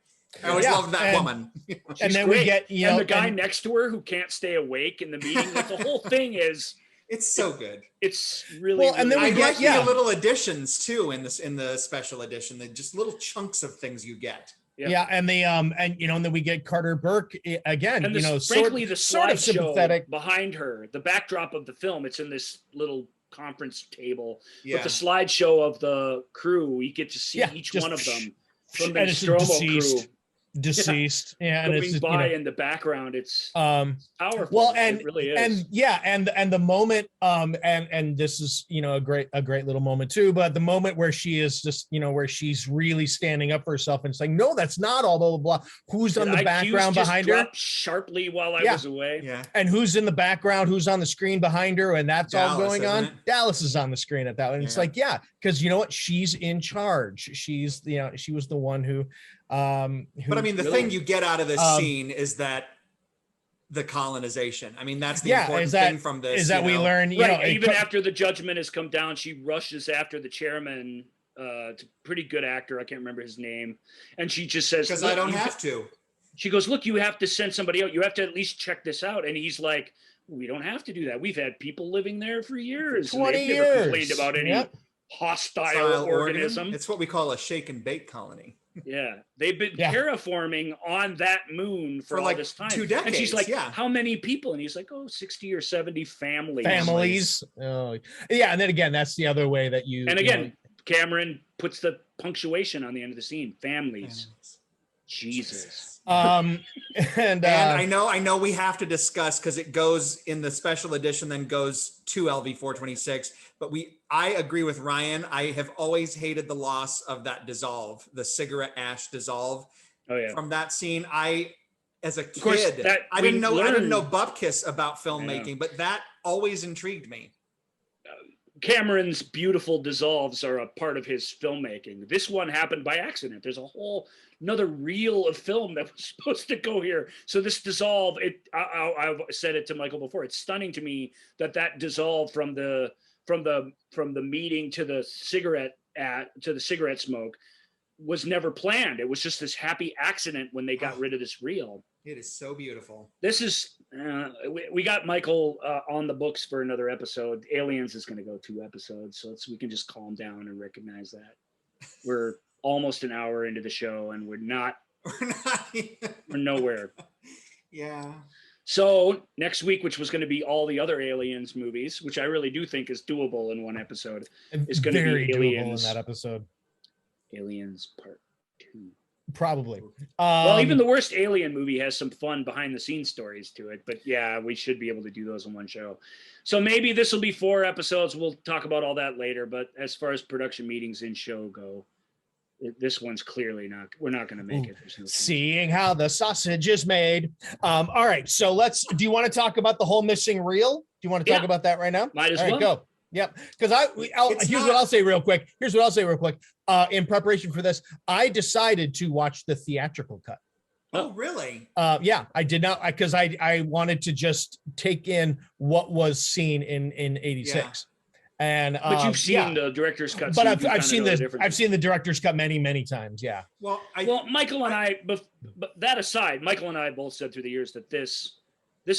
I always loved that woman. And then great. We get, you know, and the guy next to her who can't stay awake in the meeting. Like the whole thing is. It's so good. It's really. And then we get the little additions too in the special edition. The just little chunks of things you get. And then we get Carter Burke again. And the sort of sympathetic behind her, the backdrop of the film. It's in this little conference table with the slideshow of the crew. You get to see each one of them from the Nostromo crew. Deceased, and it's by in the background. It's powerful. Well, it really is. And the moment, and this is, you know, a great little moment too. But the moment where she is just, you know, where she's really standing up for herself and saying, "No, that's not all." Blah blah blah. Who's on the background behind her? Sharply while I was away. Yeah. And who's in the background? Who's on the screen behind her? And that's Dallas, all going on. Dallas is on the screen at that one. It's like, because you know what? She's in charge. She's, you know, she was the one who. But I mean, the thing you get out of this scene is that the colonization. I mean, that's the important thing from this. Is that we learn, you know, even after the judgment has come down, she rushes after the chairman. It's a pretty good actor. I can't remember his name. And she just says, because I don't have to. She goes, look, you have to send somebody out. You have to at least check this out. And he's like, we don't have to do that. We've had people living there for years. 20 years. Never complained about any hostile organism. It's what we call a shake and bake colony. Yeah, they've been terraforming on that moon for all like this time. 2 decades. And she's like, how many people? And he's like, 60 or 70 families. Oh, yeah. And then again, that's the other way that you. And again, Cameron puts the punctuation on the end of the scene. Families. Jesus. And I know we have to discuss, because it goes in the special edition, then goes to LV-426. But I agree with Ryan. I have always hated the loss of that dissolve, the cigarette ash dissolve. From that scene. As a kid, I didn't know bupkis about filmmaking, but that always intrigued me. Cameron's beautiful dissolves are a part of his filmmaking. This one happened by accident. There's another reel of film that was supposed to go here. So this dissolve, I've said it to Michael before. It's stunning to me that dissolve from the meeting to the cigarette smoke was never planned. It was just this happy accident when they got rid of this reel. It is so beautiful. This is we got Michael on the books for another episode. Aliens is going to go 2 episodes, so we can just calm down and recognize that we're almost an hour into the show and we're nowhere. Yeah. So next week, which was going to be all the other Aliens movies, which I really do think is doable in one episode, is going to be Aliens in that episode. Aliens Part 2. Probably. Well, even the worst Alien movie has some fun behind the scenes stories to it, but yeah, we should be able to do those in one show. So maybe this will be 4 episodes. We'll talk about all that later. But as far as production meetings in show go, this one's clearly not. We're not going to make it. There's no chance. Seeing how the sausage is made. All right. So do you want to talk about the whole missing reel? Do you want to talk about that right now? Might as all right, well. Go. Yep. Because what I'll say real quick. Here's what I'll say real quick. In preparation for this, I decided to watch the theatrical cut. Oh, really? Yeah, I did not, because I wanted to just take in what was seen in 86. And but you've seen the director's cut. But I've seen the director's cut many times. Yeah. Well, Michael and I, but that aside, Michael and I both said through the years that this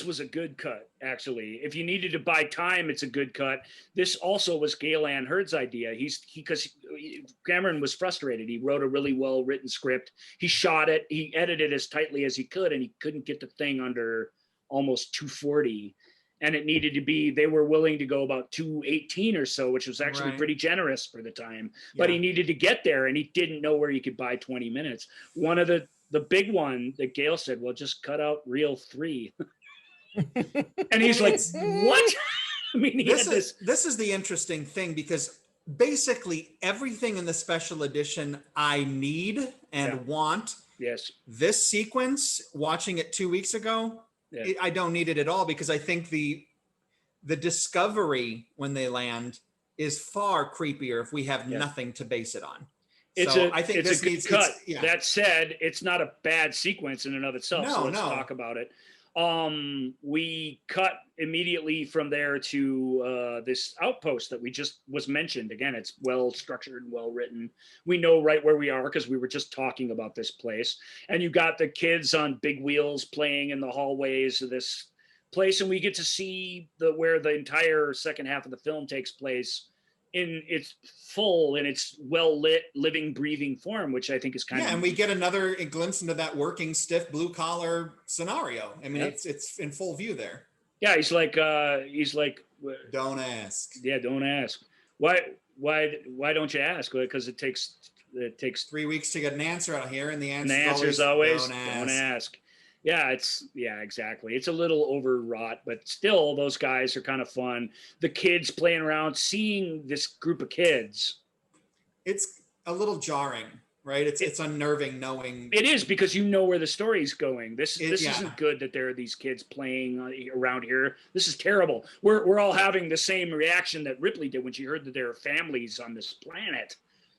was a good cut. Actually, if you needed to buy time, it's a good cut. This also was Gale Anne Hurd's idea. Because Cameron was frustrated. He wrote a really well written script. He shot it. He edited as tightly as he could, and he couldn't get the thing under almost 240. And it needed to be, they were willing to go about 218 or so, which was actually pretty generous for the time. Yeah. But he needed to get there, and he didn't know where he could buy 20 minutes. One of the big one that Gale said, well, just cut out reel 3. And he's like, what? I mean, this is the interesting thing, because basically everything in the special edition I need and want. Yes. This sequence, watching it 2 weeks ago, I don't need it at all, because I think the discovery when they land is far creepier if we have nothing to base it on. I think it's a good cut. That said, it's not a bad sequence in and of itself. So let's talk about it. We cut immediately from there to this outpost that was mentioned. Again, it's well structured and well written. We know right where we are because we were just talking about this place. And you got the kids on big wheels playing in the hallways of this place, and we get to see where the entire second half of the film takes place in its full and its well lit, living, breathing form, which I think is kind of and we get another glimpse into that working, stiff, blue collar scenario. I mean, it's in full view there. Yeah, he's like, don't ask. Yeah, don't ask. Why don't you ask? Because it takes 3 weeks to get an answer out here, and the answer is always don't ask. Yeah, exactly. It's a little overwrought, but still, those guys are kind of fun. The kids playing around, seeing this group of kids. It's a little jarring, right? It's unnerving knowing. It is, because you know where the story's going. This isn't good that there are these kids playing around here. This is terrible. We're all having the same reaction that Ripley did when she heard that there are families on this planet,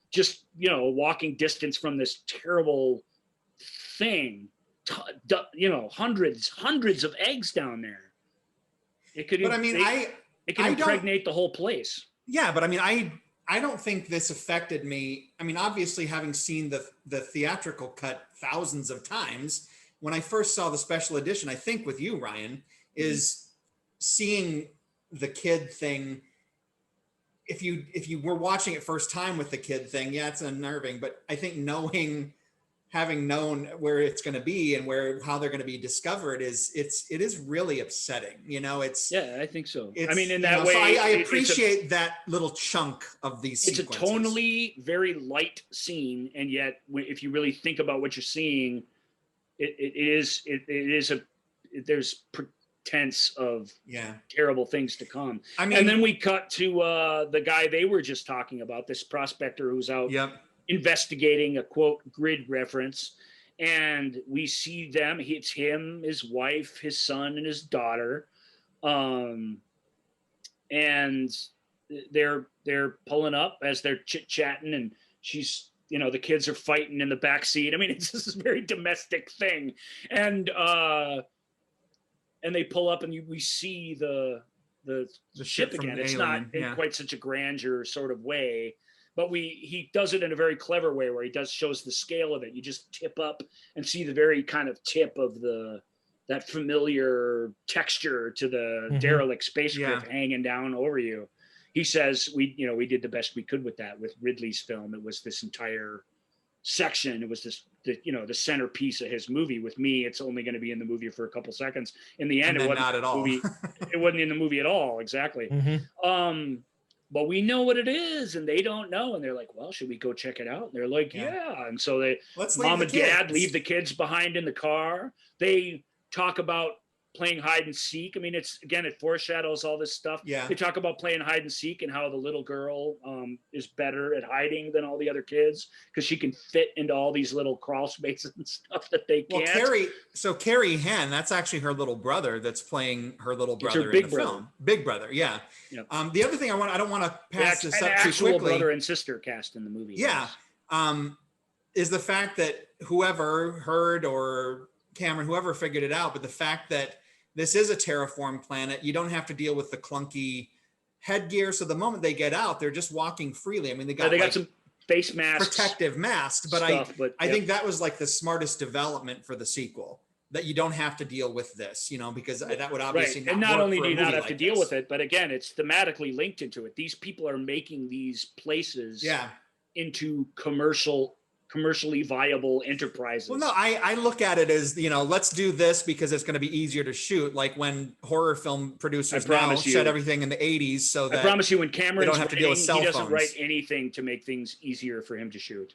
just walking distance from this terrible thing. Hundreds of eggs down there. It could. But I mean, it can impregnate the whole place. Yeah, but I mean, I don't think this affected me. I mean, obviously, having seen the theatrical cut thousands of times, when I first saw the special edition, I think with you, Ryan, is seeing the kid thing. If you were watching it first time with the kid thing, yeah, it's unnerving. But I think having known where it's going to be and how they're going to be discovered it is really upsetting. I think so. I mean, in that way, so I appreciate that little chunk of these sequences. It's a tonally very light scene, and yet if you really think about what you're seeing, there's pretense of terrible things to come. I mean, and then we cut to the guy they were just talking about, this prospector who's out investigating, a quote grid reference, and we see them. It's him, his wife, his son, and his daughter, and they're pulling up as they're chit-chatting, and she's the kids are fighting in the back seat. I mean, it's this very domestic thing, and they pull up, and we see the ship again. It's not in quite such a grandeur sort of way. But he does it in a very clever way, where he shows the scale of it. You just tip up and see the very kind of tip of that familiar texture to the derelict spacecraft hanging down over you. He says we did the best we could with that. With Ridley's film, it was this entire section. It was the centerpiece of his movie. With me, it's only going to be in the movie for a couple seconds. In the end, it wasn't not at all. It wasn't in the movie at all. Exactly. but we know what it is, and they don't know, and they're like, well, should we go check it out? And they're like, yeah. And so mom and dad leave the kids behind in the car. They talk about playing hide and seek. I mean, it foreshadows all this stuff. Yeah. They talk about playing hide and seek and how the little girl is better at hiding than all the other kids because she can fit into all these little crawl spaces and stuff that they can't. Well, Carrie Henn, that's actually her little brother that's playing her little brother her big in the brother. film. Big brother, yeah. Yep. The other thing I don't want to pass this up too actual quickly. brother and sister cast in the movie. Yeah. Is the fact that whoever heard or Cameron, whoever figured it out, but the fact that this is a terraformed planet, you don't have to deal with the clunky headgear. So the moment they get out, they're just walking freely. I mean, they got some face masks, protective masks, but I think that was like the smartest development for the sequel, that you don't have to deal with this, because that would obviously right. And not only do you not have to deal with it, but again, it's thematically linked into it. These people are making these places into commercially viable enterprises. Well, no, I look at it as, let's do this because it's going to be easier to shoot. Like when horror film producers now shut everything in the 80s so that I promise you, when Cameron's don't have to deal with cell he doesn't phones. write anything to make things easier for him to shoot.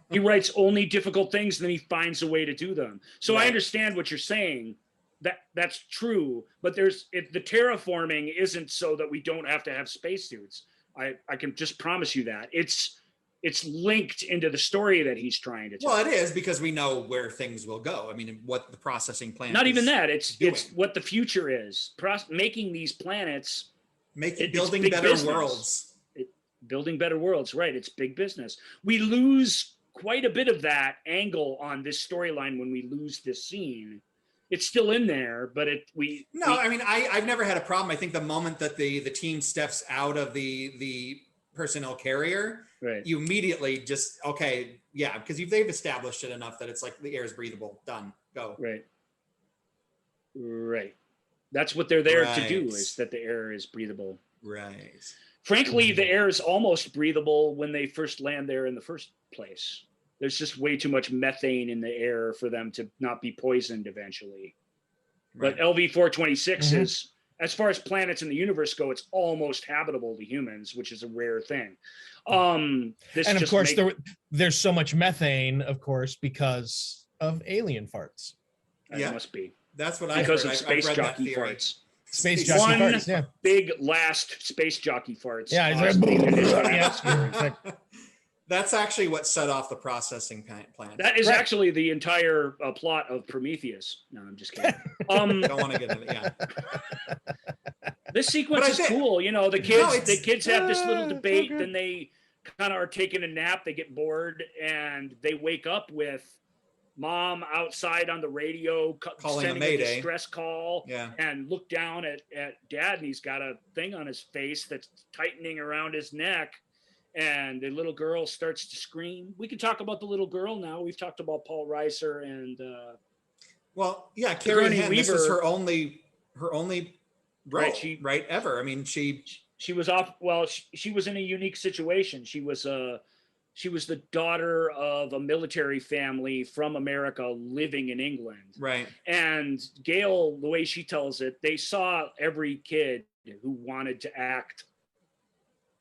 He writes only difficult things, and then he finds a way to do them. So I understand what you're saying. That's true, but the terraforming isn't so that we don't have to have spacesuits. I can just promise you that. It's linked into the story that he's trying to tell. Well, it is, because we know where things will go. I mean, what the processing plant Not is even that. It's doing. what the future is. Making these planets. Building better worlds. Building better worlds, right. It's big business. We lose quite a bit of that angle on this storyline when we lose this scene. It's still in there, but I've never had a problem. I think the moment that the team steps out of the personnel carrier, right, you immediately just because they've established it enough that it's like the air is breathable, done, go. Right. That's what they're there to do, is that the air is breathable. Right. Frankly, the air is almost breathable when they first land there in the first place. There's just way too much methane in the air for them to not be poisoned eventually. Right. But LV-426 is, as far as planets in the universe go, it's almost habitable to humans, which is a rare thing. And of course, there's so much methane, of course, because of alien farts. It must be. That's what I heard. Because of space jockey farts. Space jockey farts, yeah. Big last space jockey farts. Yeah, that's actually what set off the processing plant. That is actually the entire plot of Prometheus. No, I'm just kidding. Don't want to get into it. Yeah. This sequence is cool. The kids have this little debate, then they kind of are taking a nap, they get bored, and they wake up with mom outside on the radio sending a distress call, and look down at dad, and he's got a thing on his face that's tightening around his neck, and the little girl starts to scream. We can talk about the little girl now. We've talked about Paul Reiser and Carrie Henn, this was her only role, right, ever. I mean, she was off. Well, she was in a unique situation. She was the daughter of a military family from America living in England. Right. And Gail, the way she tells it, they saw every kid who wanted to act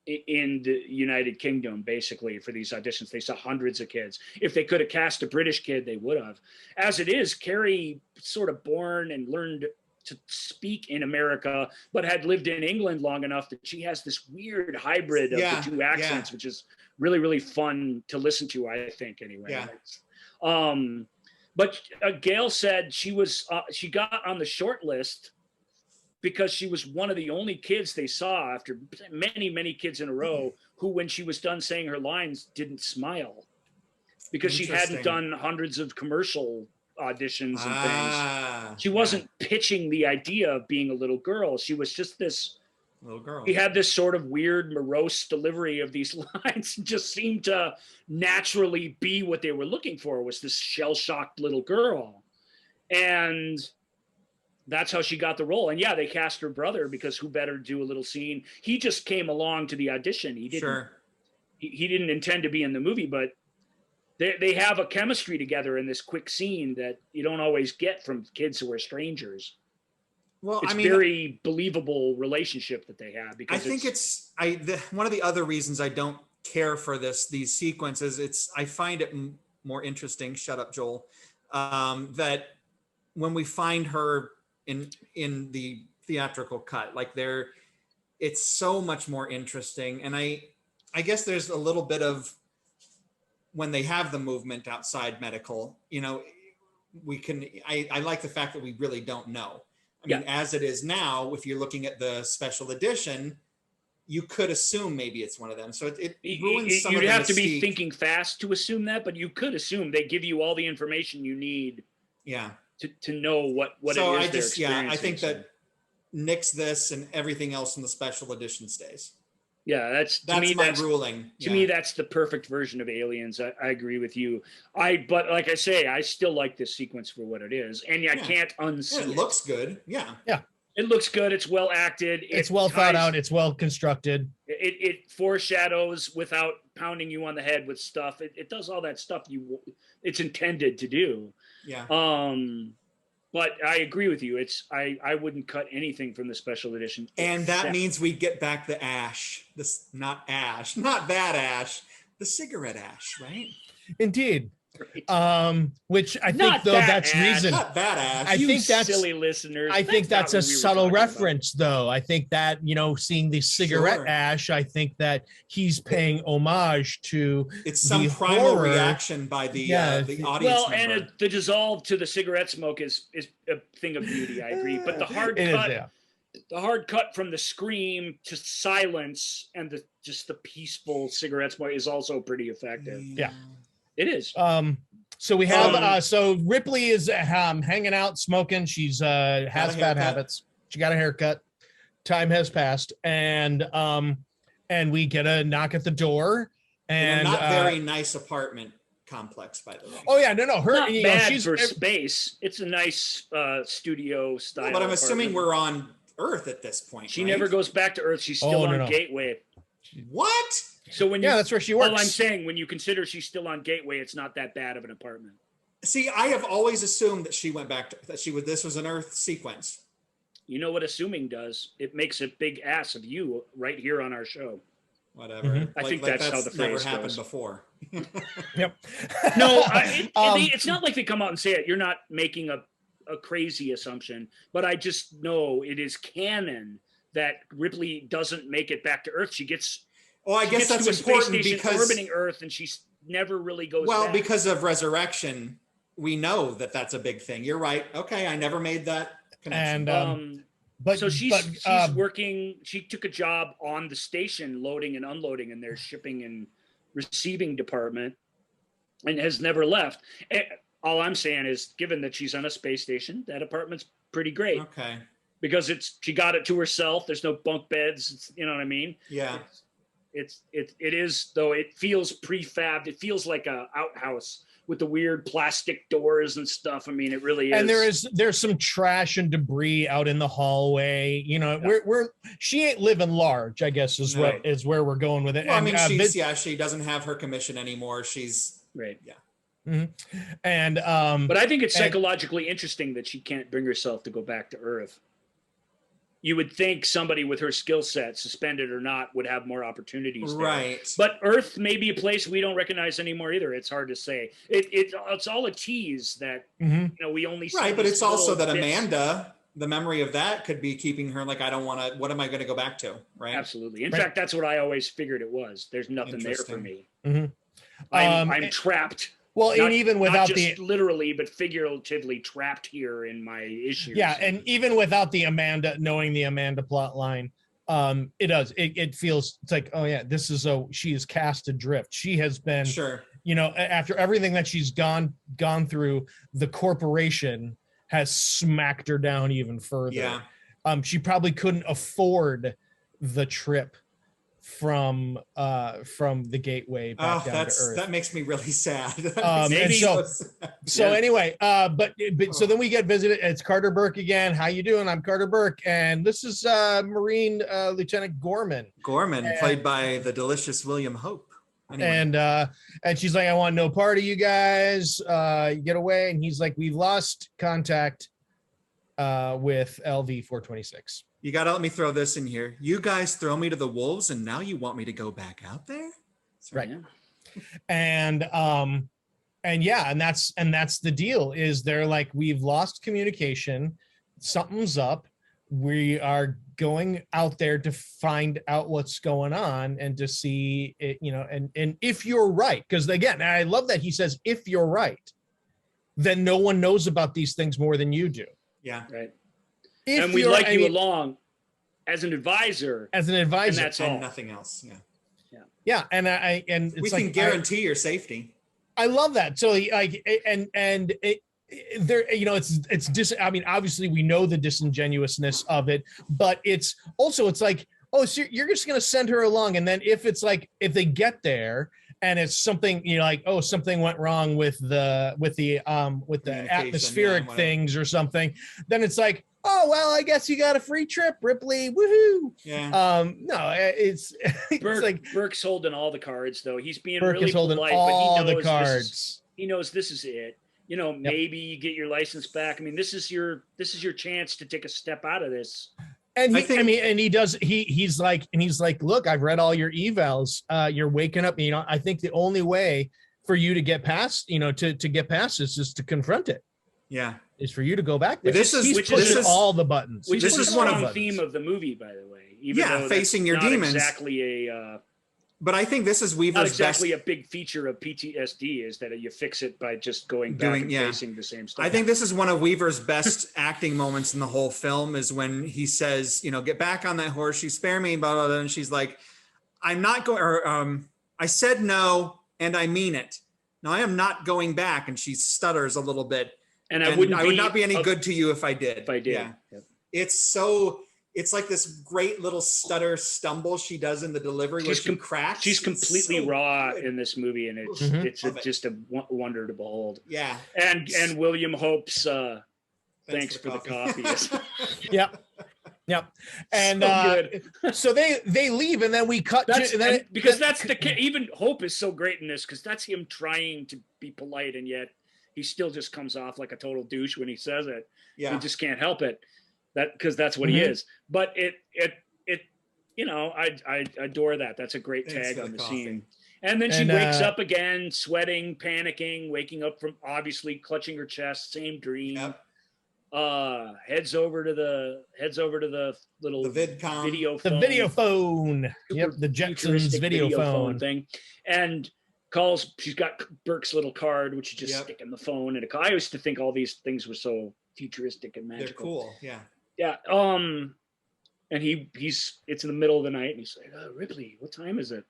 in the United Kingdom, basically, for these auditions. They saw hundreds of kids. If they could have cast a British kid, they would have. As it is, Carrie sort of born and learned to speak in America, but had lived in England long enough that she has this weird hybrid of the two accents, which is really, really fun to listen to, I think, anyway. Yeah. But Gail said she got on the short list because she was one of the only kids they saw, after many, many kids in a row, who, when she was done saying her lines, didn't smile, because she hadn't done hundreds of commercial auditions and things. She wasn't pitching the idea of being a little girl. She was just this little girl. He had this sort of weird, morose delivery of these lines, and just seemed to naturally be what they were looking for, was this shell-shocked little girl. And that's how she got the role. And yeah, they cast her brother, because who better to do a little scene? He just came along to the audition. He didn't. He didn't intend to be in the movie, but they have a chemistry together in this quick scene that you don't always get from kids who are strangers. Well, it's I mean, very believable relationship that they have, because I think one of the other reasons I don't care for these sequences, I find it more interesting. Shut up, Joel. That when we find her in the theatrical cut, like it's so much more interesting. And I guess there's a little bit of, when they have the movement outside medical, I like the fact that we really don't know. I mean, as it is now, if you're looking at the special edition, you could assume maybe it's one of them. So it ruins some of the You'd have to mystique. be thinking fast to assume that, but you could assume they give you all the information you need. Yeah. To know what so it is. I think that nix this and everything else in the special edition stays. Yeah, that's my ruling. To me, that's the perfect version of Aliens. I agree with you. But like I say, I still like this sequence for what it is, and I can't unsee it. It looks good. Yeah. Yeah. It looks good. It's well acted. It's well thought out. It's well constructed. It foreshadows without pounding you on the head with stuff. It does all that stuff it's intended to do. Yeah. But I agree with you. I wouldn't cut anything from the special edition. And that means we get back the ash. Not that ash, the cigarette ash, right? Indeed. Which I think Not though that that's ash. reason. Not that ash. I think that's silly listeners. I think that's not a what we were subtle talking about. reference, though. I think that, seeing the cigarette Sure. ash, I think that he's paying homage to It's some the primal horror. reaction by the audience Well, member. and the dissolve to the cigarette smoke is a thing of beauty. I agree, but the hard It is, cut, yeah. the hard cut from the scream to silence and just the peaceful cigarette smoke is also pretty effective. Yeah. It is. So we have so Ripley is hanging out smoking. She's has bad haircut. habits. She got a haircut. Time has passed, and we get a knock at the door, In and a not very nice apartment complex, by the way. oh yeah, no, her. Not bad She's for space. It's a nice studio style. But I'm assuming apartment. we're on Earth at this point. She right? never goes back to Earth. She's still on no. Gateway. What? So when you, Yeah, that's where she works. Well, I'm saying when you consider she's still on Gateway, it's not that bad of an apartment. See, I have always assumed that she went back to this was an Earth sequence. You know what assuming does? It makes a big ass of you right here on our show. Whatever. Mhm. I think that's how the never phrase happened goes. before. Yep. No, it's not like they come out and say it. You're not making a crazy assumption, but I just know it is canon that Ripley doesn't make it back to Earth. She gets. Well, I she guess gets that's to a space important station because orbiting Earth, and she never really goes. well, back. because of Resurrection, we know that that's a big thing. You're right. Okay, I never made that connection. And but so she's but, working. She took a job on the station, loading and unloading in their shipping and receiving department, and has never left. All I'm saying is, given that she's on a space station, that apartment's pretty great Okay. because she got it to herself. There's no bunk beds. You know what I mean? Yeah. It is though. It feels prefabbed. It feels like a outhouse with the weird plastic doors and stuff. I mean, it really is. And there's some trash and debris out in the hallway. She ain't living large, I guess is No. what is where we're going with it. Well, and, I mean, she doesn't have her commission anymore. She's right. Yeah. And but I think it's psychologically interesting that she can't bring herself to go back to Earth. You would think somebody with her skill set, suspended or not, would have more opportunities there. Right. But Earth may be a place we don't recognize anymore either. It's hard to say. It's all a tease that we only see Right, but these it's also little that bits. Amanda, the memory of that could be keeping her like, I don't want to, what am I going to go back to? Right. Absolutely. In fact, that's what I always figured it was. There's nothing there for Interesting. me. I'm trapped. Well, Not- and even not without just literally, but figuratively trapped here in my issues. yeah, and even without the knowing the Amanda plot line, it feels it's like, oh yeah, she is cast adrift. She has been Sure. After everything that she's gone through, the corporation has smacked her down even further. Yeah. She probably couldn't afford the trip from the Gateway back down to Earth. That makes me really sad. And so anyway, but so then we get visited. It's Carter Burke again. How you doing? I'm Carter Burke, and this is Marine Lieutenant Gorman. Gorman, played by the delicious William Hope. Anyway. And she's like, I want no part of you guys. Get away. And he's like, we've lost contact. with LV 426. You got to let me throw this in here. You guys throw me to the wolves, and now you want me to go back out there? Right. And yeah, and that's the deal. Is they're like, we've lost communication, something's up, we are going out there to find out what's going on and to see it, and if you're right, because again, I love that he says, if you're right, then no one knows about these things more than you do. Yeah. Right. If and we like you along as an advisor. And that's and all. Nothing else. Yeah. Yeah, and it's we can guarantee your safety. I love that. So there, it's I mean, obviously we know the disingenuousness of it, but it's also, it's like, oh, so you're just going to send her along. And then if it's like, if they get there and it's something, like, oh, something went wrong with the atmospheric things or something, then it's like, oh, well, I guess you got a free trip, Ripley. Woohoo. Yeah. No, it's like Burke's holding all the cards, though. He's being Burke really is holding polite, all but he knows the cards. He knows this is it. Maybe you get your license back. I mean, this is your chance to take a step out of this. And he's like, look, I've read all your evals. You're waking up. I think the only way for you to get past, to get past this is to confront it. Yeah. Is for you to go back there. He's pushing all the buttons. Which is one of the theme of the movie, by the way. Even though facing your demons. Exactly but I think this is Weaver's a big feature of PTSD is that you fix it by just going back and facing the same stuff. I think this is one of Weaver's best acting moments in the whole film is when he says, get back on that horse. You spare me, blah, blah, blah. And she's like, I'm not going, or I said no, and I mean it. No, I am not going back. And she stutters a little bit. And I would not be any good to you if I did. If I did. Yeah. Yep. It's like this great little stutter stumble she does in the delivery where she cracks. She's completely raw in this movie, and it's just a wonder to behold. Yeah. And William Hope's thanks for the coffee. Yep. And so they leave, and then we cut even Hope is so great in this because that's him trying to be polite, and yet he still just comes off like a total douche when he says it. Yeah. He just can't help it. Because that's what he is. But I adore that. That's a great tag on the scene. And then she wakes up again, sweating, panicking, waking up from obviously clutching her chest, same dream. Yep. Heads over to the little VidCom. video phone. The video phone. Yep, the Jetsons video phone thing. And calls, she's got Burke's little card, which you just stick in the phone. And I used to think all these things were so futuristic and magical. They're cool, yeah. Yeah. And he's it's in the middle of the night, and he's like, "Oh, Ripley, what time is it?"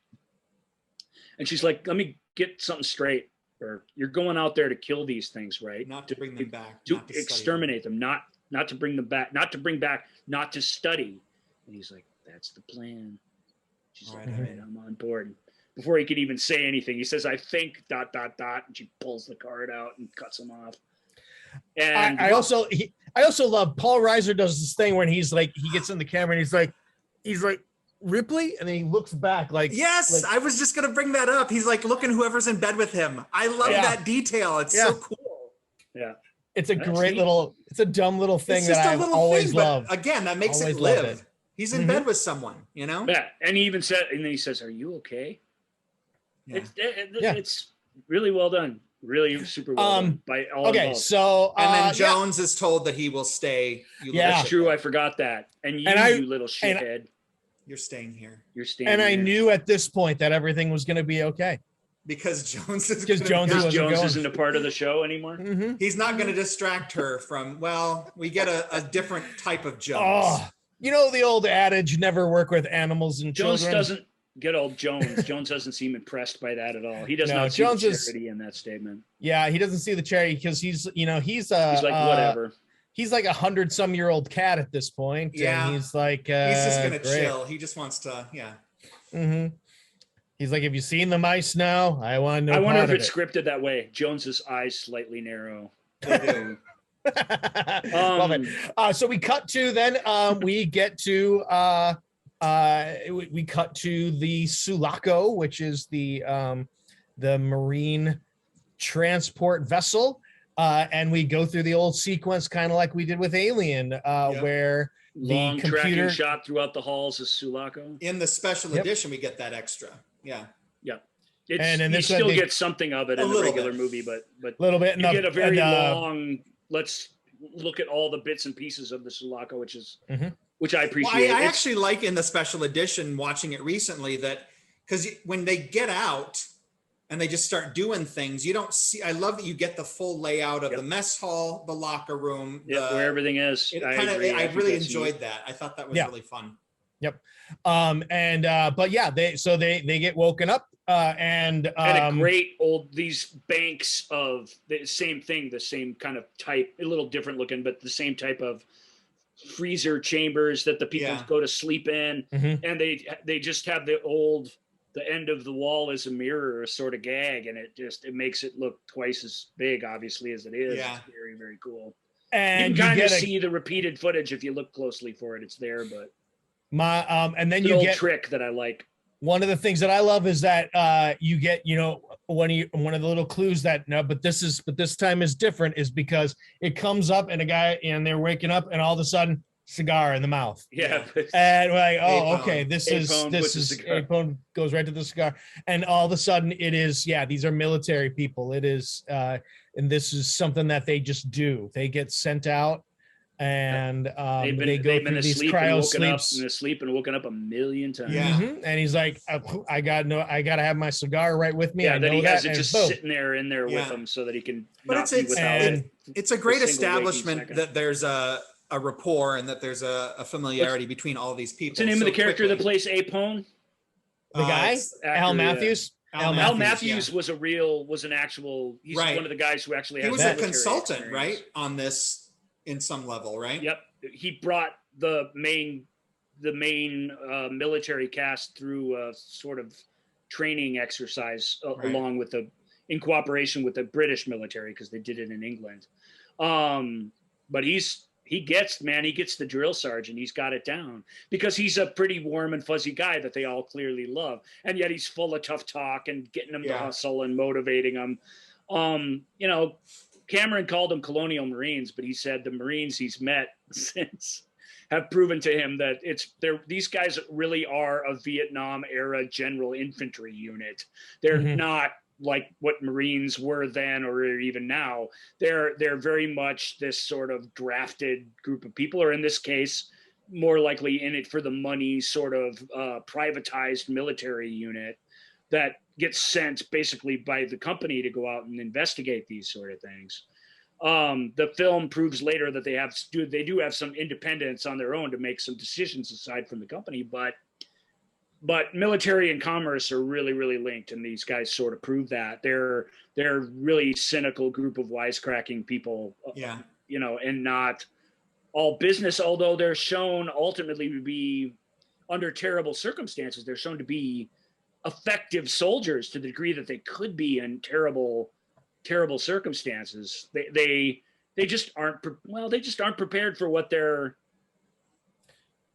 And she's like, "Let me get something straight. Or you're going out there to kill these things, right? Not to bring them back. To exterminate them, not to bring them back, not to bring back, not to study." And he's like, "That's the plan." She's like, "All right, I'm on board." And before he could even say anything, he says, "I think ... And she pulls the card out and cuts him off. And I also love Paul Reiser does this thing when he's like, he gets in the camera and he's like Ripley, and then he looks back like, yes, I was just gonna bring that up. He's like looking whoever's in bed with him. I love that detail. It's so cool. Yeah, it's a great it's a dumb little thing that I've always loved. Again, that makes it live. He's in bed with someone, Yeah, and he even said, and then he says, "Are you okay?" Yeah. It's really well done. Really super well done by all involved. So and then Jones is told that he will stay. That's true. I forgot that. And you little shithead, you're staying here. You're staying. And here. I knew at this point that everything was going to be okay because Jones isn't a part of the show anymore. Mm-hmm. He's not going to distract her from. Well, we get a different type of Jones. Oh, the old adage: never work with animals and Jones children. Doesn't get old Jones. Jones doesn't seem impressed by that at all. He does not see the charity in that statement. Yeah, he doesn't see the charity because he's like whatever. He's like 100-some-year-old cat at this point. Yeah, and he's like, he's just gonna chill. He just wants to, Mm-hmm. He's like, have you seen the mice now? I want to know. I wonder if it's scripted that way. Jones's eyes slightly narrow. Love it. So we cut to then. We get to. We cut to the Sulaco, which is the marine transport vessel and we go through the old sequence, kind of like we did with Alien, where long the computer tracking shot throughout the halls of Sulaco. In the special edition, we get that extra. Yeah. Yeah. It's, and you this still one, get something of it in the regular movie, but a little bit. You get a very long. Let's look at all the bits and pieces of the Sulaco, which I appreciate. Well, I actually like in the special edition watching it recently that because when they get out and they just start doing things, you don't see. I love that you get the full layout of the mess hall, the locker room, where everything is. I really enjoyed that. I thought that was really fun. Yep. But yeah, they get woken up and a great old these banks of the same thing, the same kind of type, a little different looking, but the same type of freezer chambers that the people go to sleep in, and they just have the end of the wall is a mirror, a sort of gag, and it makes it look twice as big, obviously, as it is. Yeah. It's very, very cool. And you can kind of see the repeated footage if you look closely for it. It's there, but and then it's you an get old trick that I like. One of the things that I love is that you get, one of the little clues that but this time is different is because it comes up and and they're waking up and all of a sudden cigar in the mouth. Yeah. And we're like, oh, okay, this is Apone goes right to the cigar. And all of a sudden it is, these are military people. It is, and this is something that they just do. They get sent out and they go through these cryo sleeps. Asleep and woken up a million times. Yeah. And he's like, I gotta have my cigar right with me. Yeah, that he has it and just sitting there with him so that he can. But it's a great establishment that there's a rapport and that there's a familiarity between all these people. What's the name of the character that plays Apone? The guy, Al Matthews. Al Matthews was an actual. He's one of the guys who actually. He was a consultant, right, on this. In some level, right? Yep. He brought the main military cast through a sort of training exercise along with in cooperation with the British military because they did it in England. But he gets the drill sergeant. He's got it down because he's a pretty warm and fuzzy guy that they all clearly love. And yet he's full of tough talk and getting them to hustle and motivating them. Cameron called them colonial Marines, but he said the Marines he's met since have proven to him that these guys really are a Vietnam era general infantry unit. They're not like what Marines were then or even now. They're very much this sort of drafted group of people, or in this case, more likely in it for the money, sort of privatized military unit that gets sent basically by the company to go out and investigate these sort of things. The film proves later that they do have some independence on their own to make some decisions aside from the company, but military and commerce are really, really linked, and these guys sort of prove that. They're really cynical group of wisecracking people, and not all business, although they're shown ultimately to be under terrible circumstances. They're shown to be effective soldiers to the degree that they could be in terrible circumstances. They just aren't prepared for what they're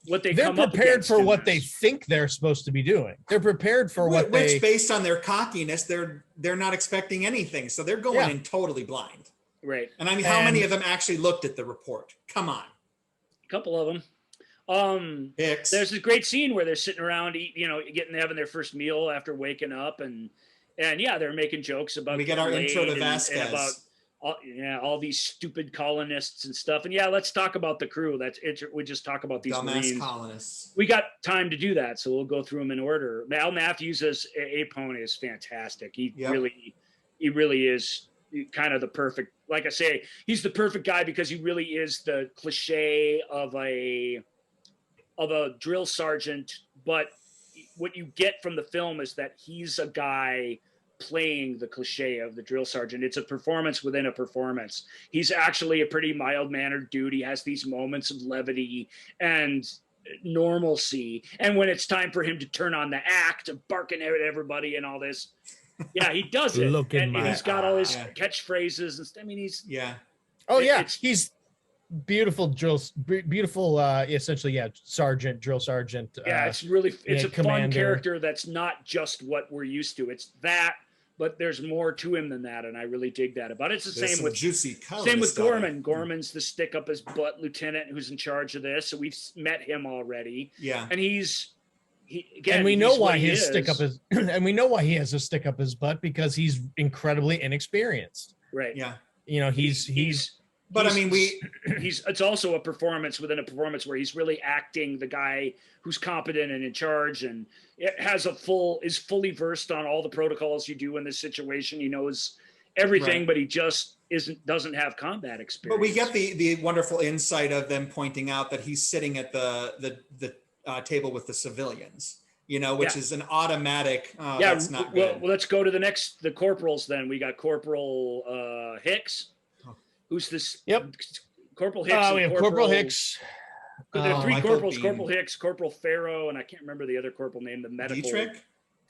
prepared for what they think they're supposed to be doing. They're prepared for which based on their cockiness, they're not expecting anything. So they're going in totally blind. Right. And I mean, how many of them actually looked at the report? Come on. A couple of them. There's this great scene where they're sitting around, having their first meal after waking up, and they're making jokes about. We get our intro to Vasquez and about all these stupid colonists and stuff. And let's talk about the crew. That's it. We just talk about these Marines. Colonists. We got time to do that, so we'll go through them in order. Al Matthews as Apone is fantastic. He really is kind of the perfect. Like I say, he's the perfect guy because he really is the cliche of a drill sergeant, but what you get from the film is that he's a guy playing the cliche of the drill sergeant. It's a performance within a performance. He's actually a pretty mild-mannered dude. He has these moments of levity and normalcy. And when it's time for him to turn on the act of barking at everybody and all this, he does it. And he's got all his catchphrases and stuff. I mean, he's he's beautiful essentially sergeant, drill sergeant. It's a commander. Fun character that's not just what we're used to. It's that but there's more to him than that, and I really dig that about it. It's the There's same some with juicy color same to with study. Gorman. Gorman's the stick up his butt lieutenant who's in charge of this, so we've met him already. Yeah, and and we know why he his stick up his and we know why he has a stick up his butt, because he's incredibly inexperienced. right. yeah. You know, he's But I he's- mean, it's also a performance within a performance where he's really acting the guy who's competent and in charge, and it has is fully versed on all the protocols you do in this situation. He knows everything, Right. but he just doesn't have combat experience. but we get the wonderful insight of them pointing out that he's sitting at the table with the civilians, you know, which Yeah. is an automatic. Oh, yeah, that's not well, good. let's go to the corporals then. We got Corporal Hicks, who's this. Yep. Corporal Hicks. we and have Corporal Hicks. There are three Michael corporals: Biehn. Corporal Hicks, Corporal Farrow, and I can't remember the other corporal name. The medical Dietrich.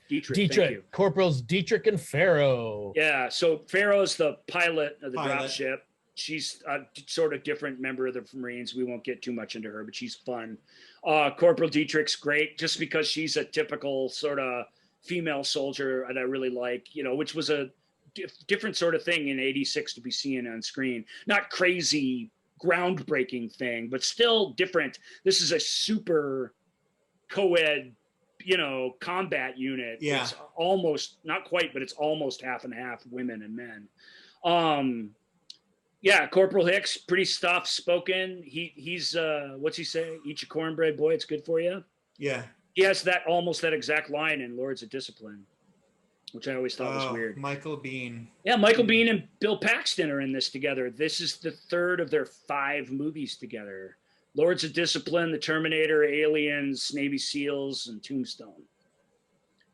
Dietrich. Thank you. Dietrich. Corporals Dietrich and Farrow. Yeah, so Farrow's the pilot of the Pilot. drop ship. She's a sort of different member of the Marines. We won't get too much into her, but she's fun. Corporal Dietrich's great just because she's a typical sort of female soldier, and I really like, you know, which was a different sort of thing in '86 to be seen on screen. Not crazy, groundbreaking thing, but still different. This is a super co-ed, you know, combat unit. Yeah. It's almost, not quite, but it's almost half and half women and men. Yeah, Corporal Hicks, pretty soft spoken. He's what's he say? Eat your cornbread, boy, it's good for you. Yeah. He has almost that exact line in Lords of Discipline, which I always thought was weird. Michael Biehn. Yeah, Michael Biehn and Bill Paxton are in this together. This is the third of their 5 movies together. Lords of Discipline, The Terminator, Aliens, Navy SEALs, and Tombstone.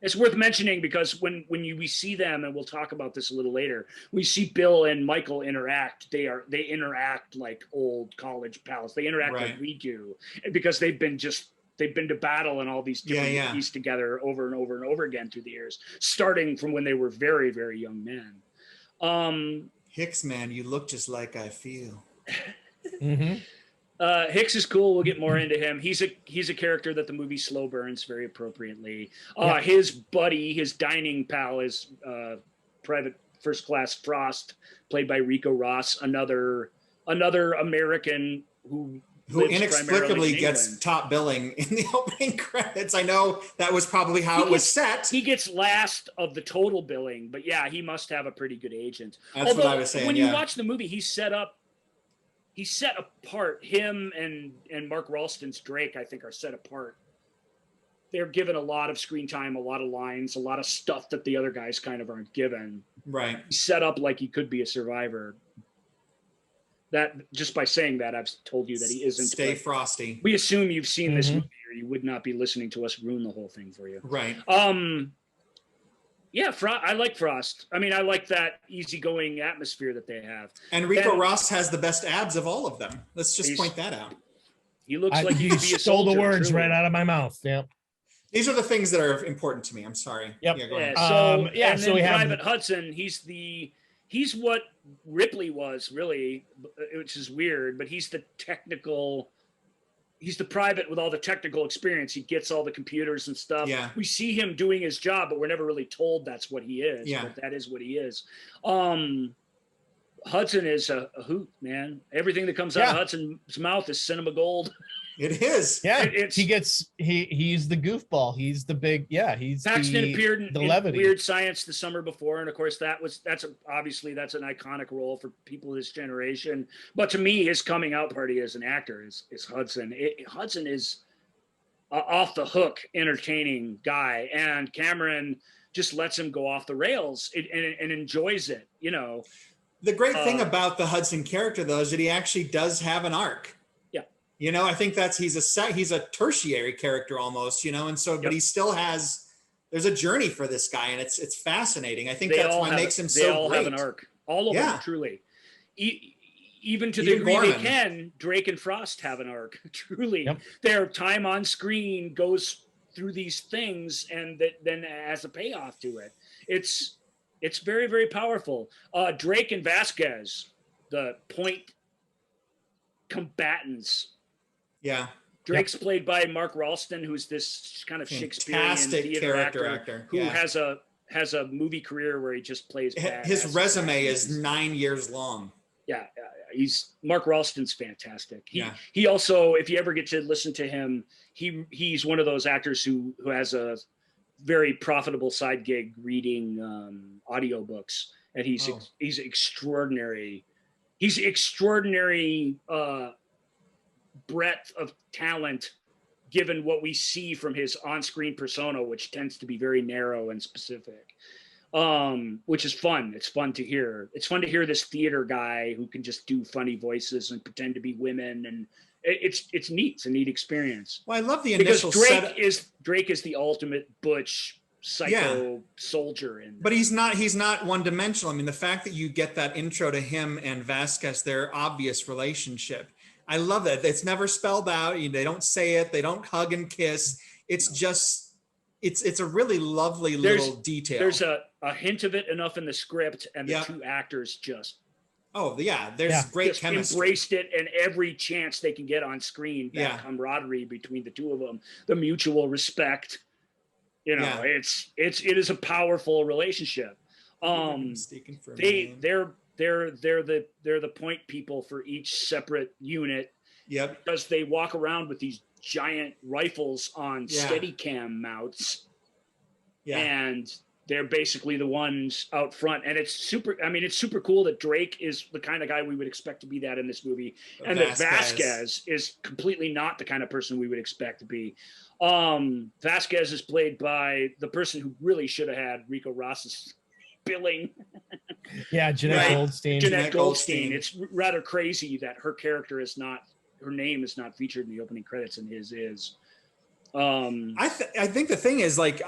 It's worth mentioning because when we see them, and we'll talk about this a little later, we see Bill and Michael interact. They interact like old college pals. They interact Right. like we do, because they've been to battle in all these different movies together over and over and over again through the years, starting from when they were very, very young men. Hicks, man, you look just like I feel. Mm-hmm. Hicks is cool. We'll get more into him. He's a character that the movie slow burns very appropriately. His buddy, his dining pal, is Private First Class Frost, played by Rico Ross, another American who lives inexplicably primarily in gets England. top billing in the opening credits. I know that was probably how it was set. He gets last of the total billing, but yeah, he must have a pretty good agent. That's what I was saying. When yeah. you watch the movie, he's set apart. Him and Mark Ralston's Drake, I think, are set apart. They're given a lot of screen time, a lot of lines, a lot of stuff that the other guys kind of aren't given. Right. He's set up like he could be a survivor. That just by saying that, I've told you that he isn't. Stay frosty. We assume you've seen this movie, or you would not be listening to us ruin the whole thing for you. Right. Yeah, I like Frost. I mean, I like that easygoing atmosphere that they have. And Rico Ross has the best abs of all of them. Let's just point that out. He looks like he You could be a stole the soldier, words truly. right out of my mouth. Yep. These are the things that are important to me. I'm sorry. Yep. Yeah, go ahead. And so then we have Private Hudson. He's what Ripley was really, which is weird. But he's the technical. He's the private with all the technical experience. He gets all the computers and stuff. Yeah. We see him doing his job, but we're never really told that's what he is. Yeah. But that is what he is. Hudson is a hoot, man. Everything that comes out of Hudson's mouth is cinema gold. It is. Yeah, It's- he's the goofball. He's the big he's Paxton the, appeared in levity. Weird Science the summer before, and of course that's an iconic role for people of this generation. But to me, his coming out party as an actor is Hudson. Hudson is off the hook, entertaining guy, and Cameron just lets him go off the rails and enjoys it. You know, The great thing about the Hudson character, though, is that he actually does have an arc. You know, I think he's a tertiary character almost, you know, and so, but he still there's a journey for this guy, and it's fascinating. I think that's what makes him so great. They all have an arc. All of them, truly. Even to the Even degree Gorman. they can, Drake and Frost have an arc, truly. Yep. Their time on screen goes through these things, and that then has a payoff to it. It's very, very powerful. Drake and Vasquez, the point combatants. Yeah. Drake's played by Mark Ralston, who's this kind of Shakespearean Fantastic theater character actor actor. who Yeah. has has a movie career where he just plays His badass resume actors. is 9 years long. Yeah, he's Mark Ralston's fantastic. Yeah. He also, if you ever get to listen to him, he's one of those actors who has a very profitable side gig reading audiobooks, and he's extraordinary. He's extraordinary breadth of talent, given what we see from his on-screen persona, which tends to be very narrow and specific. Which is fun. It's fun to hear. It's fun to hear this theater guy who can just do funny voices and pretend to be women, and it's neat. It's a neat experience. Well, I love the Because initial Drake is the ultimate butch psycho soldier but he's not one dimensional. I mean, the fact that you get that intro to him and Vasquez, their obvious relationship, I love that. It's never spelled out. They don't say it. They don't hug and kiss. It's just, it's a really lovely little detail. There's a hint of it enough in the script, and the two actors just great chemistry. Embraced it, and every chance they can get on screen, that camaraderie between the two of them, the mutual respect. It is a powerful relationship. They're the point people for each separate unit. Yep. Because they walk around with these giant rifles on Steadicam mounts. Yeah. And they're basically the ones out front. And it's super cool that Drake is the kind of guy we would expect to be that in this movie. And that Vasquez is completely not the kind of person we would expect to be. Vasquez is played by the person who really should have had Rico Ross's billing. Yeah, Jeanette Goldstein. Jeanette Goldstein. It's rather crazy that her name is not featured in the opening credits, and his is. I think the thing is, like,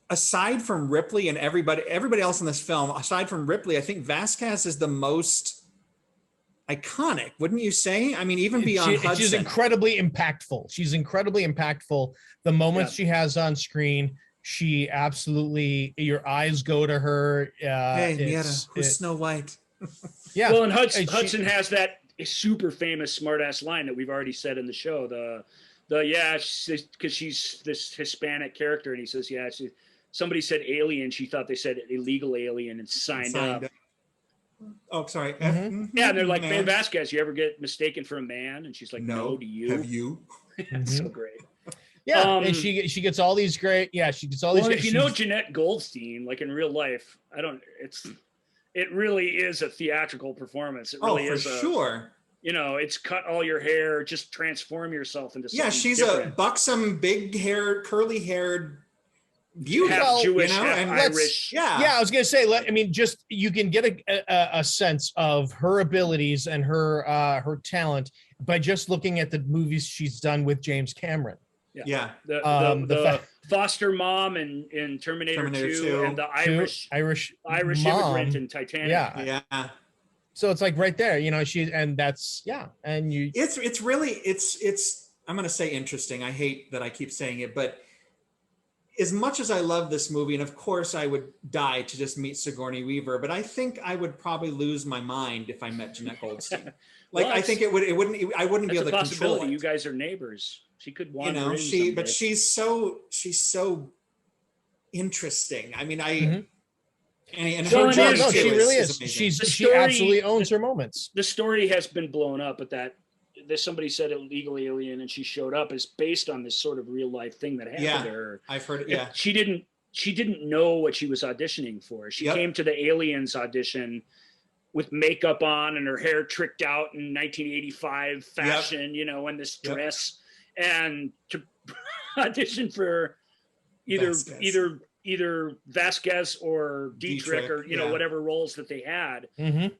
aside from Ripley and everybody else in this film, aside from Ripley, I think Vasquez is the most iconic, wouldn't you say? I mean, even beyond Hudson. She's incredibly impactful. The moments she has on screen, she absolutely, your eyes go to her. Hey, Mira, who's Snow White? Yeah. Well, and Hudson has that super famous smartass line that we've already said in the show. Because she's this Hispanic character, and he says, somebody said alien. She thought they said illegal alien and signed up. Oh, sorry. Mm-hmm. Yeah, and they're like, man, Vasquez, you ever get mistaken for a man? And she's like, no, do you? Have you? That's so great. Yeah, and she gets all these great. Yeah, she gets all these. Well, if you know Jeanette Goldstein, like in real life, it really is a theatrical performance. It really is for sure. It's cut all your hair, just transform yourself into something. Yeah, she's different. A buxom, big-haired, curly-haired beauty, half Jewish, half Irish. I was gonna say, just you can get a sense of her abilities and her talent by just looking at the movies she's done with James Cameron. Yeah. The foster mom in Terminator 2 and the Irish mom. immigrant in Titanic. Yeah. So it's like right there, and you. It's really I'm gonna say interesting. I hate that I keep saying it, but as much as I love this movie, and of course I would die to just meet Sigourney Weaver, but I think I would probably lose my mind if I met Jeanette Goldstein. I think I wouldn't be able to control it. You guys are neighbors. She could wander but she's so interesting. I mean, and she really is. She absolutely owns her moments. The story has been blown up, but somebody said illegal alien, and she showed up is based on this sort of real life thing that happened to her. I've heard it. Yeah, she didn't know what she was auditioning for. She came to the Aliens audition with makeup on and her hair tricked out in 1985 fashion, and this dress, and to audition for either Vasquez or Dietrich or whatever roles that they had, and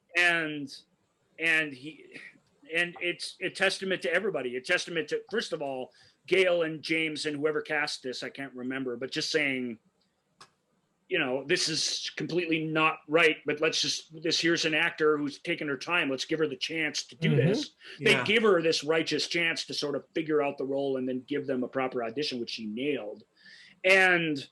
it's a testament to everybody. A testament to, first of all, Gail and James and whoever cast this, I can't remember, but just saying, this is completely not right, but here's an actor who's taken her time. Let's give her the chance to do this. They give her this righteous chance to sort of figure out the role and then give them a proper audition, which she nailed. And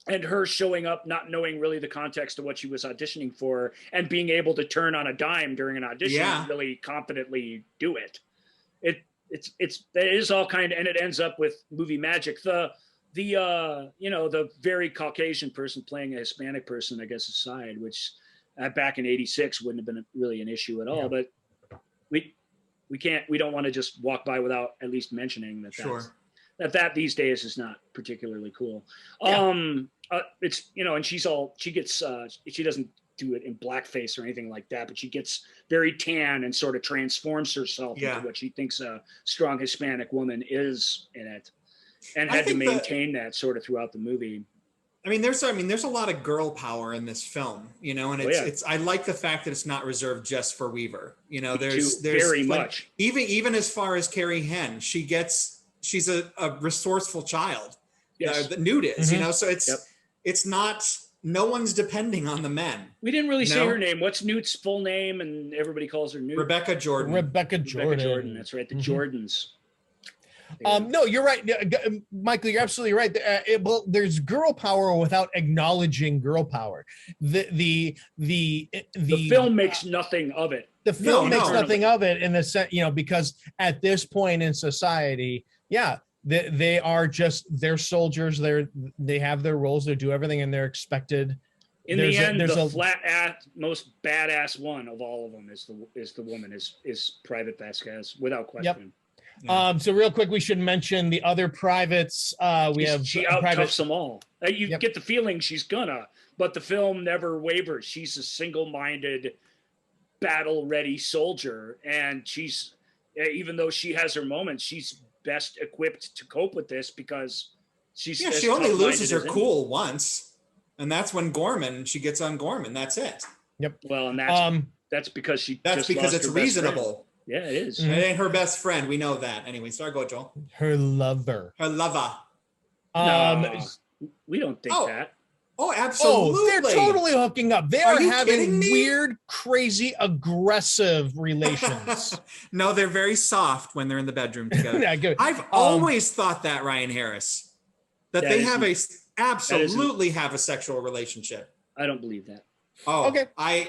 her showing up, not knowing really the context of what she was auditioning for, and being able to turn on a dime during an audition and really competently do it. It is all kind of, and it ends up with movie magic. the very Caucasian person playing a Hispanic person, I guess, aside, which back in '86 wouldn't have been really an issue at all. But we don't want to just walk by without at least mentioning that. Sure. That these days is not particularly cool. It's and she doesn't do it in blackface or anything like that, but she gets very tan and sort of transforms herself into what she thinks a strong Hispanic woman is in it, and had to maintain that sort of throughout the movie. I mean, there's a lot of girl power in this film, and it's I like the fact that it's not reserved just for Weaver. There's very like, much even as far as Carrie Henn, she's a resourceful child. That Newt is, so it's not, no one's depending on the men. We didn't really say her name. What's Newt's full name? And everybody calls her Newt. Rebecca Jordan. Rebecca Jordan. That's right. The Jordans. No, you're right, Michael. You're absolutely right. There's girl power without acknowledging girl power. The film makes nothing of it. The film makes nothing of it in the sense, because at this point in society, they are they're soldiers. They have their roles. They do everything, and they're expected. In the end, the flat-ass, most badass one of all of them is the woman, is Private Vasquez, without question. Yep. So real quick, we should mention the other privates. She out-toughs them all. You get the feeling she's gonna, but the film never wavers. She's a single-minded, battle-ready soldier, and she's, even though she has her moments, she's best equipped to cope with this because she only loses her cool once, and that's when she gets on Gorman. That's it. Yep. Well, and that's because it's reasonable. Yeah, it is. It ain't her best friend. We know that. Anyway, sorry, go Joel. Her lover. No, we don't think that. Oh, absolutely. Oh, they're totally hooking up. They are having weird, crazy, aggressive relations. No, they're very soft when they're in the bedroom together. Good. I've always thought that, Ryan Harris, that they have absolutely have a sexual relationship. I don't believe that. Oh, okay. I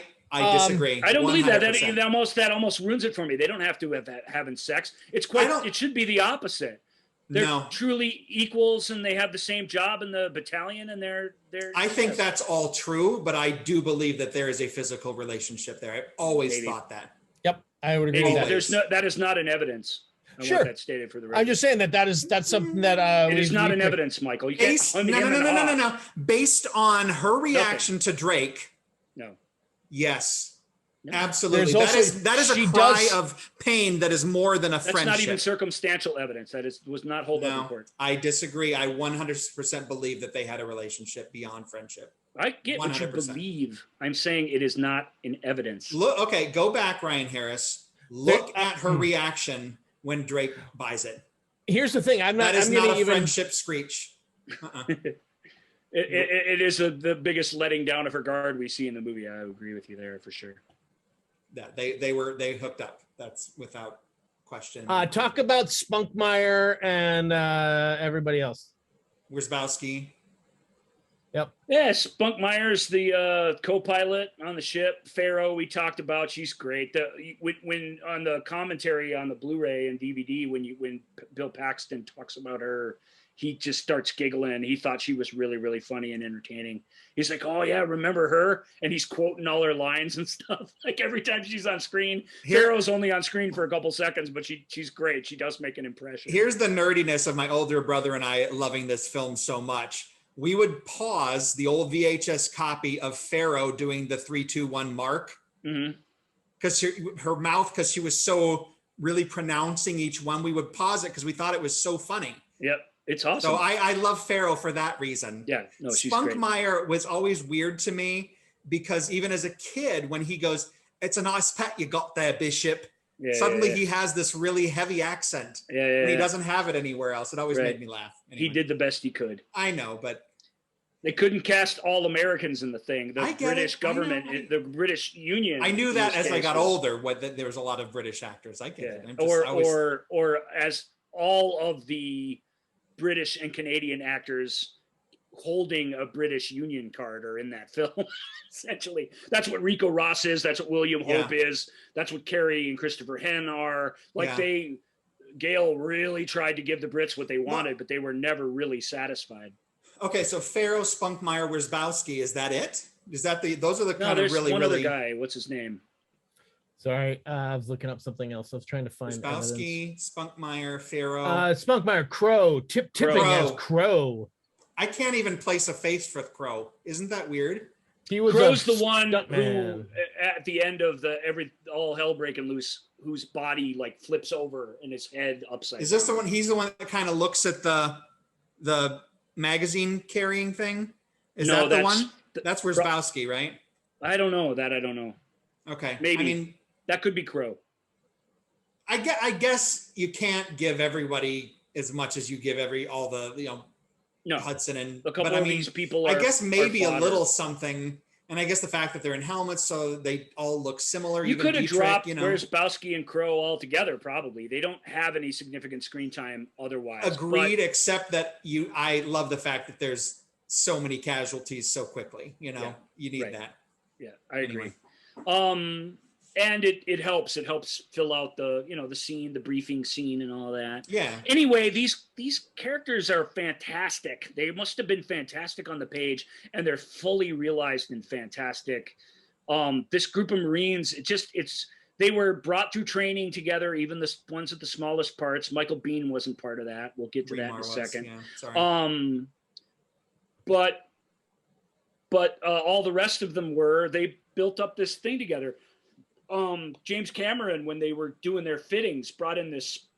disagree. I don't believe that. That almost ruins it for me. They don't have to have that having sex. It should be the opposite. They're truly equals, and they have the same job in the battalion, and they're. I think that's all true, but I do believe that there is a physical relationship there. I've always thought that. Yep, I would agree with that. That is not an evidence. I want that stated for the record. I'm just saying that's something that it is not an evidence, Michael. You can't. No. Based on her reaction to Drake. No. Yes. No. Absolutely. That is a cry of pain that is more than a friendship. That's not even circumstantial evidence. Was not hold up in court. I disagree. I 100% believe that they had a relationship beyond friendship. I get 100%. What you believe. I'm saying it is not in evidence. Look, okay, go back, Ryan Harris. Look at her reaction when Drake buys it. Here's the thing. That is not a friendship screech. It is the biggest letting down of her guard we see in the movie. I agree with you there for sure. Yeah, they hooked up. That's without question. Talk about Spunkmeyer and everybody else. Wierzbowski. Yep. Yeah, Spunkmeyer's the co-pilot on the ship. Pharaoh, we talked about. She's great. When on the commentary on the Blu-ray and DVD, when Bill Paxton talks about her, he just starts giggling. He thought she was really, really funny and entertaining. He's like, "Oh yeah, remember her?" And he's quoting all her lines and stuff. Like every time she's on screen, Pharaoh's only on screen for a couple seconds, but she's great. She does make an impression. Here's the nerdiness of my older brother and I loving this film so much. We would pause the old VHS copy of Pharaoh doing the 3-2-1 mark because her mouth, because she was so really pronouncing each one. We would pause it because we thought it was so funny. Yep. It's awesome. So I love Pharaoh for that reason. Yeah, no, she's Spunkmeyer was always weird to me because even as a kid, when he goes, "It's a nice pet you got there, Bishop." Yeah, suddenly he has this really heavy accent. Yeah, he doesn't have it anywhere else. It always made me laugh. Anyway. He did the best he could. I know, but they couldn't cast all Americans in the thing. The British government, the British Union. I knew that as I got older. There was a lot of British actors. I get it. Or as all of the British and Canadian actors holding a British Union card are in that film. Essentially, that's what Rico Ross is. That's what William Hope is. That's what Carrie and Christopher Henn are. Like Gale really tried to give the Brits what they wanted, but they were never really satisfied. Okay, so Farrow, Spunkmeyer, Wierzbowski, is that it? Is that those are the kind there's of really, one really... other guy. What's his name? Sorry, I was looking up something else. I was trying to find Wierzbowski, Spunkmeyer, Farrow. Spunkmeyer, Crow, tipping as Crow. I can't even place a face for Crow. Isn't that weird? He was Crow's the one stuntman. who, at the end of all hell breaking loose, whose body like flips over and his head upside down. Is this the one? He's the one that kind of looks at the magazine carrying thing. Is that the one? That's Wierzbowski, right? I don't know that. I don't know. Okay, maybe. I mean, that could be Crow. I guess you can't give everybody as much as you give all the Hudson and a couple of these people. I guess maybe a little something, and I guess the fact that they're in helmets, so they all look similar. You could have dropped Wierzbowski and Crow all together. Probably they don't have any significant screen time otherwise. Agreed, except that I love the fact that there's so many casualties so quickly. You need that. Yeah, I agree. And it helps. It helps fill out the scene, the briefing scene, and all that. Yeah. Anyway, these characters are fantastic. They must have been fantastic on the page, and they're fully realized and fantastic. This group of Marines, they were brought through training together. Even the ones at the smallest parts. Michael Biehn wasn't part of that. We'll get to that in a second. Yeah, sorry. But all the rest of them they built up this thing together. James Cameron, when they were doing their fittings, brought in this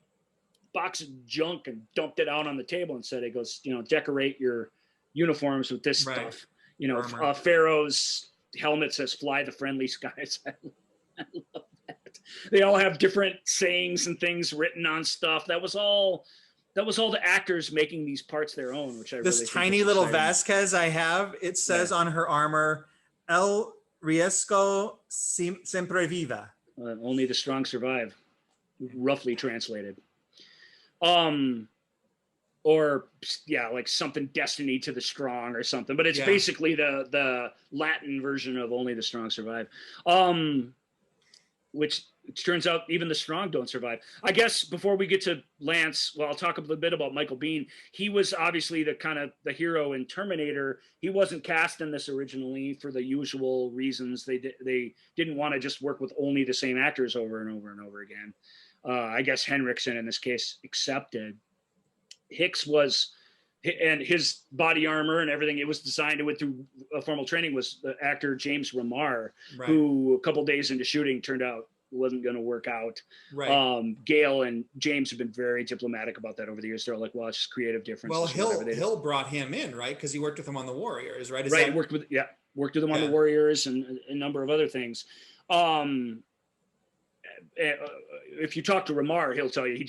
box of junk and dumped it out on the table and said, it goes, decorate your uniforms with this stuff. Pharaoh's helmet says, fly the friendly skies. I love that. They all have different sayings and things written on stuff. That was all the actors making these parts their own, which I really think this tiny little Vasquez I have, it says on her armor, El Riesgo siempre viva. Only the strong survive, roughly translated. Or like something destiny to the strong or something, but it's basically the Latin version of only the strong survive. Which it turns out even the strong don't survive. I guess before we get to Lance, I'll talk a little bit about Michael Biehn. He was obviously the hero in Terminator. He wasn't cast in this originally for the usual reasons. They didn't want to just work with only the same actors over and over and over again. I guess Henriksen in this case accepted. Hicks and his body armor and everything, it was designed to went through formal training, was the actor James Remar, who a couple days into shooting turned out wasn't going to work out. Gale and James have been very diplomatic about that over the years. They're like, well, it's just creative differences. Well, Hill brought him in, right? Because he worked with him on the Warriors, right? Worked with them on the Warriors and a number of other things. If you talk to Remar, he'll tell you he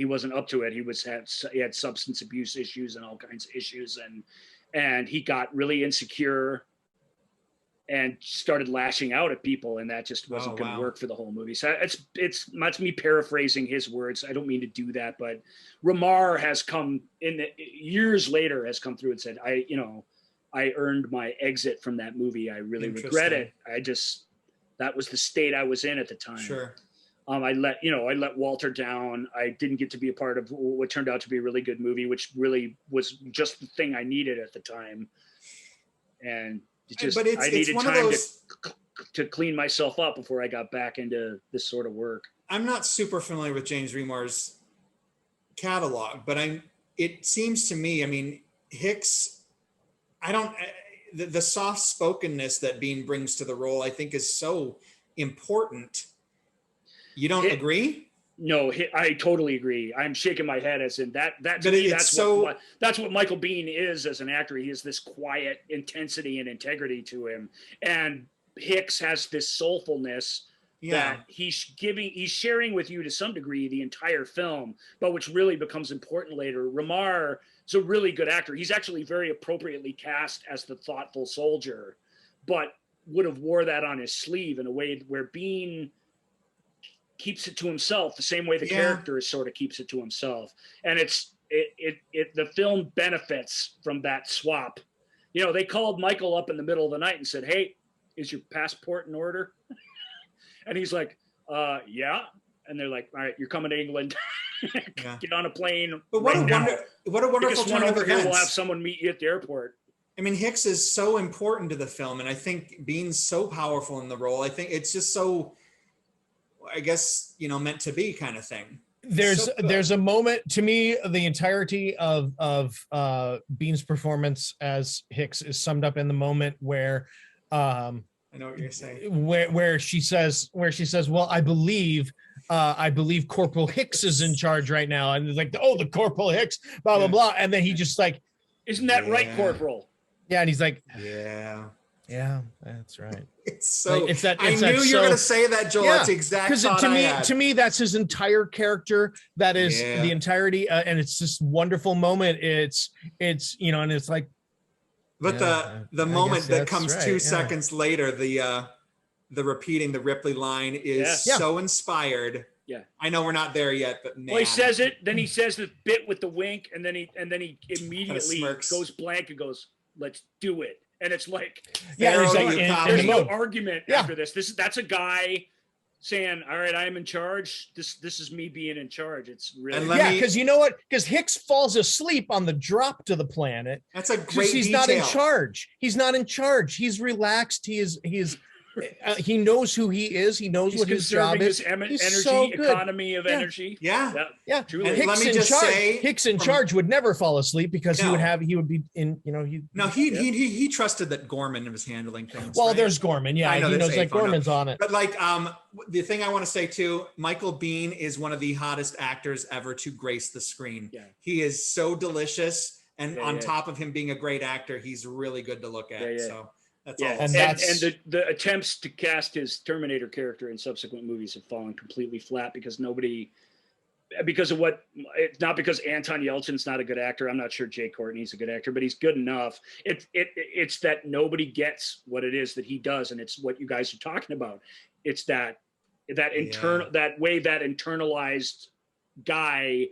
wasn't up to it. He had substance abuse issues and all kinds of issues, and he got really insecure and started lashing out at people, and that just wasn't going to work for the whole movie. So that's me paraphrasing his words. I don't mean to do that, but Remar has come years later through and said, I earned my exit from that movie. I really regret it. That was the state I was in at the time. Sure. I let Walter down. I didn't get to be a part of what turned out to be a really good movie, which really was just the thing I needed at the time. And I needed time to clean myself up before I got back into this sort of work. I'm not super familiar with James Remar's catalog, but it seems to me, I mean, Hicks, the soft spokenness that Biehn brings to the role, I think is so important. You don't agree? No, I totally agree. I'm shaking my head as in that. To me, that's what Michael Biehn is as an actor. He has this quiet intensity and integrity to him, and Hicks has this soulfulness that he's sharing with you to some degree the entire film, but which really becomes important later. Remar is a really good actor. He's actually very appropriately cast as the thoughtful soldier, but would have wore that on his sleeve in a way where Biehn keeps it to himself the same way the character sort of keeps it to himself. And the film benefits from that swap. They called Michael up in the middle of the night and said, "Hey, is your passport in order?" And he's like, "Yeah." and they're like, all right, you're coming to England. Yeah. Get on a plane. But what right a now. what a wonderful Take us one turn of over here. We'll have events. someone meet you at the airport. I mean, Hicks is so important to the film, and I think Bean's so powerful in the role. I think it's just so, I guess, meant to be kind of thing. There's a moment, to me, the entirety of Bean's performance as Hicks is summed up in the moment where I know what you're saying. where she says, well, I believe Corporal Hicks is in charge right now, and it's like, oh, the Corporal Hicks, blah blah blah, and then he just like, isn't that right, Corporal? Yeah, and he's like, yeah, that's right. It's so. Like, I knew you were going to say that, Joel. Yeah, That's the exact thought I had. to me, that's his entire character. That is the entirety, and it's this wonderful moment. It's and it's like. But the moment that comes 2 seconds later, the repeating the Ripley line is so inspired. Yeah, I know we're not there yet, but man. Well, he says it, then he says the bit with the wink, and then he immediately goes blank and goes, "Let's do it." And it's like, there's no argument after this. That's a guy saying, "All right, I am in charge. This is me being in charge." It's really because you know what? Because Hicks falls asleep on the drop to the planet. That's a great he's detail. not in charge. He's not in charge. He's relaxed. He knows who he is. He knows what his job is. He's energy, so good. economy of energy. Yeah. Truly. Hicks in charge would never fall asleep because he would be in. He trusted that Gorman was handling things. Well, there's Gorman. Yeah, he knows that Gorman's on it. But the thing I want to say too, Michael Biehn is one of the hottest actors ever to grace the screen. Yeah. He is so delicious, and on top of him being a great actor, he's really good to look at. So. That's all. And the attempts to cast his Terminator character in subsequent movies have fallen completely flat because not because Anton Yelchin's not a good actor. I'm not sure Jay Courtney's a good actor, but he's good enough. It's that nobody gets what it is that he does, and it's what you guys are talking about. It's that way that internalized guy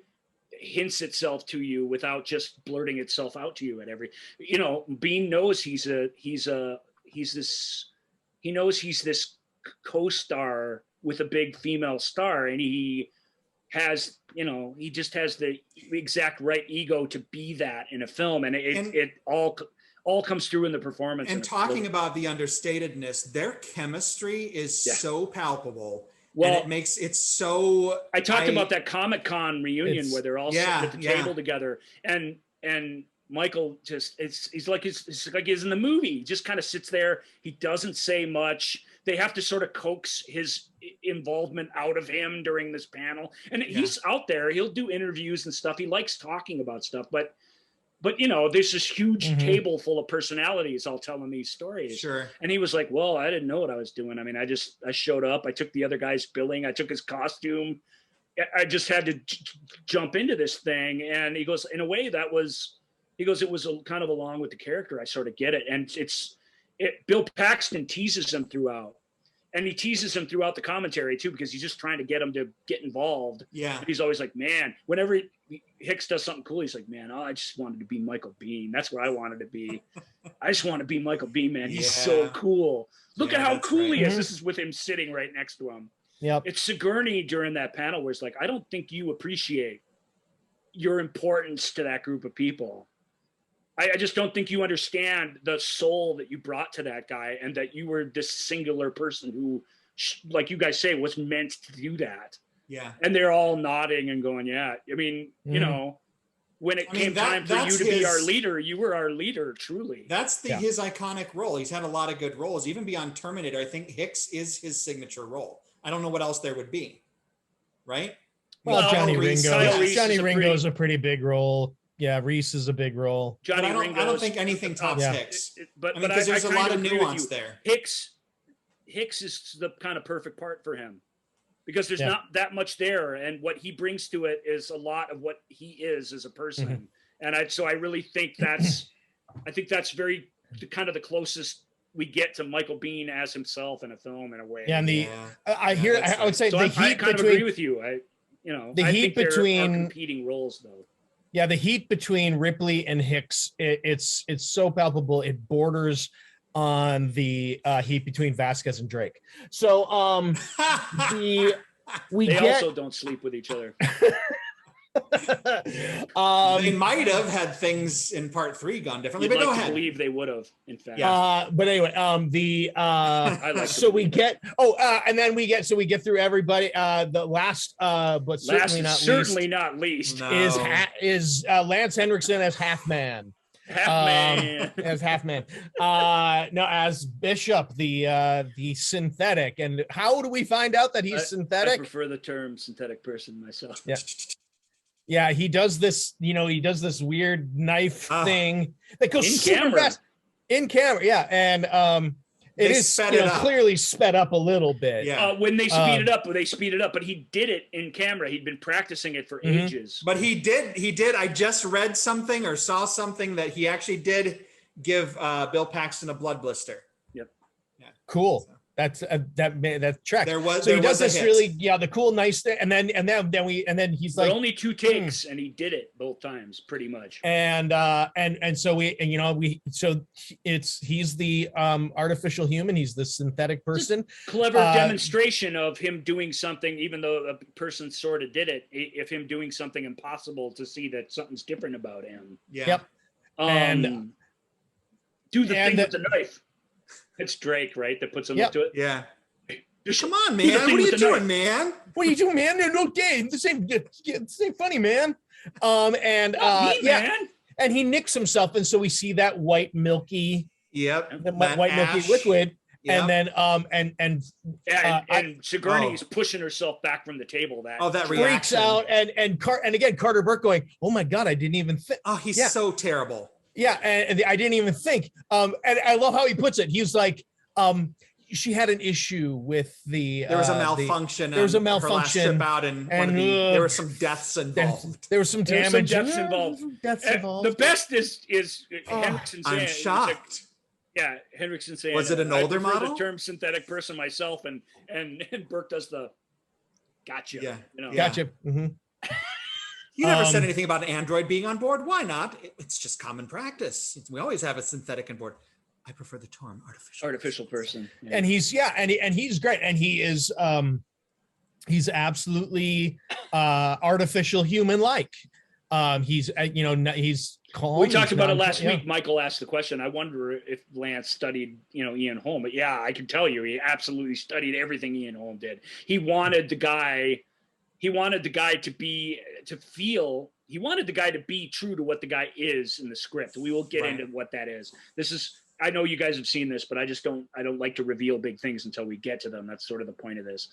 hints itself to you without just blurting itself out to you at every. Bean knows he knows he's this co-star with a big female star, and he has, he just has the exact right ego to be that in a film, and it all comes through in the performance. And talking about the understatedness, their chemistry is so palpable. Well, and it makes it so. I talked about that Comic-Con reunion where they're all sitting at the table together, and Michael he's like he's in the movie. He just kind of sits there. He doesn't say much. They have to sort of coax his involvement out of him during this panel, and he's out there. He'll do interviews and stuff. He likes talking about stuff, but there's this huge table full of personalities all telling these stories. Sure. And he was like, well, I didn't know what I was doing. I mean, I showed up, I took the other guy's billing, I took his costume. I just had to jump into this thing. And he goes, in a way it was kind of along with the character. I sort of get it. And Bill Paxton teases him throughout. And he teases him throughout the commentary too, because he's just trying to get him to get involved. Yeah. But he's always like, man, whenever Hicks does something cool, he's like, man, I just wanted to be Michael Biehn. That's what I wanted to be. I just want to be Michael Biehn, man. He's so cool. Look at how cool he is. This is with him sitting right next to him. Yep. It's Sigourney during that panel where it's like, I don't think you appreciate your importance to that group of people. I just don't think you understand the soul that you brought to that guy, and that you were this singular person who, like you guys say, was meant to do that. Yeah. And they're all nodding and going, yeah. I mean, when it came time for you to be our leader, you were our leader, truly. That's his iconic role. He's had a lot of good roles. Even beyond Terminator, I think Hicks is his signature role. I don't know what else there would be. Right? Well, Johnny Ringo is a pretty big role. Yeah, Reese is a big role. I don't think anything tops Hicks. Because there's a lot of nuance there. Hicks is the kind of perfect part for him, because there's not that much there, and what he brings to it is a lot of what he is as a person. And I really think that's very kind of the closest we get to Michael Biehn as himself in a film, in a way. Yeah, and I would say I kind of agree with you. I think there are competing roles though. Yeah, the heat between Ripley and Hicks, it's so palpable. It borders on the heat between Vasquez and Drake. So we They get also don't sleep with each other. They might have had things in part 3 gone differently, You'd but go like to ahead. believe they would have, in fact. But anyway, I like so to we believe get and then we get through everybody. The last but certainly not least No. is Lance Henriksen as Half Man. Half Man. As Half Man. No, as Bishop, the synthetic. And how do we find out that he's I synthetic? prefer the term synthetic person myself. Yeah, he does this, he does this weird knife thing that goes In super camera. fast. In camera, yeah. And it They is sped it up. clearly sped up a little bit. Yeah. When they speed it up, but he did it in camera. He'd been practicing it for ages. But he did. I just read something or saw something that he actually did give Bill Paxton a blood blister. Yep. Yeah. Cool. That's that tracks. There was- so he there does was a this hit. really the cool nice thing, and then he's But like only 2 takes, and he did it both times, pretty much. and so he's the artificial human, he's the synthetic person. Clever demonstration of him doing something, even though a person sort of did it. If him doing something impossible to see that something's different about him. Yeah. Yep. And do the and thing the- with the knife. It's Drake, right? That puts him Yep. up to it. Yeah. Just Come on, do the man. thing What are with you the knife. doing, man? What are you doing, man? No, okay, this ain't funny, man. Not me, man. And he nicks himself, and so we see that white milky Yep. the That white ash. milky liquid. Yep. And then And Sigourney's pushing herself back from the table. That Oh, that freaks reaction. out, and again Carter Burke going, "Oh my god, I didn't even think." Oh, he's Yeah. so terrible. Yeah, and I didn't even think. And I love how he puts it. He's like, she had an issue with the. There was a malfunction. there was a on her last malfunction, trip out, and there were some deaths involved. There was some There's some damage. deaths involved. The best is Henriksen saying, I'm it's shocked. like, Henriksen saying, Was it an I older prefer model? The term synthetic person myself, and Burke does the gotcha. Yeah. You know? Yeah. Gotcha. Mhm. He never said anything about an android being on board. Why not? It's just common practice. We always have a synthetic on board. I prefer the term artificial person. Yeah. And he's he's great, and he is he's absolutely artificial human like. He's he's calm. We talked he's about it non- last yeah. week. Michael asked the question. I wonder if Lance studied, Ian Holm. But yeah, I can tell you, he absolutely studied everything Ian Holm did. He wanted the guy to be true to what the guy is in the script. We will get into what that is. I know you guys have seen this, but I don't like to reveal big things until we get to them. That's sort of the point of this.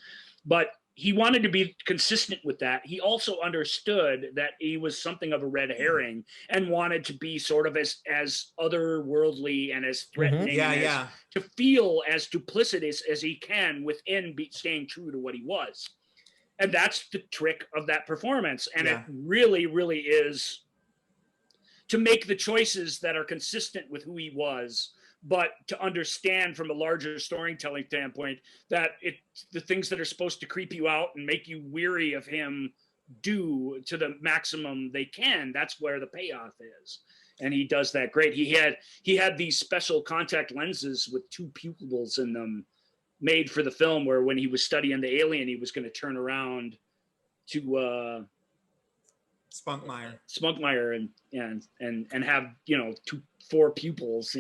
But he wanted to be consistent with that. He also understood that he was something of a red herring and wanted to be sort of as otherworldly and as threatening, and to feel as duplicitous as he can within staying true to what he was. And that's the trick of that performance. And it really, really is to make the choices that are consistent with who he was, but to understand from a larger storytelling standpoint that the things that are supposed to creep you out and make you weary of him do to the maximum they can. That's where the payoff is. And he does that great. He had these special contact lenses with 2 pupils in them made for the film, where when he was studying the alien, he was going to turn around to Spunkmeyer and have 4 pupils,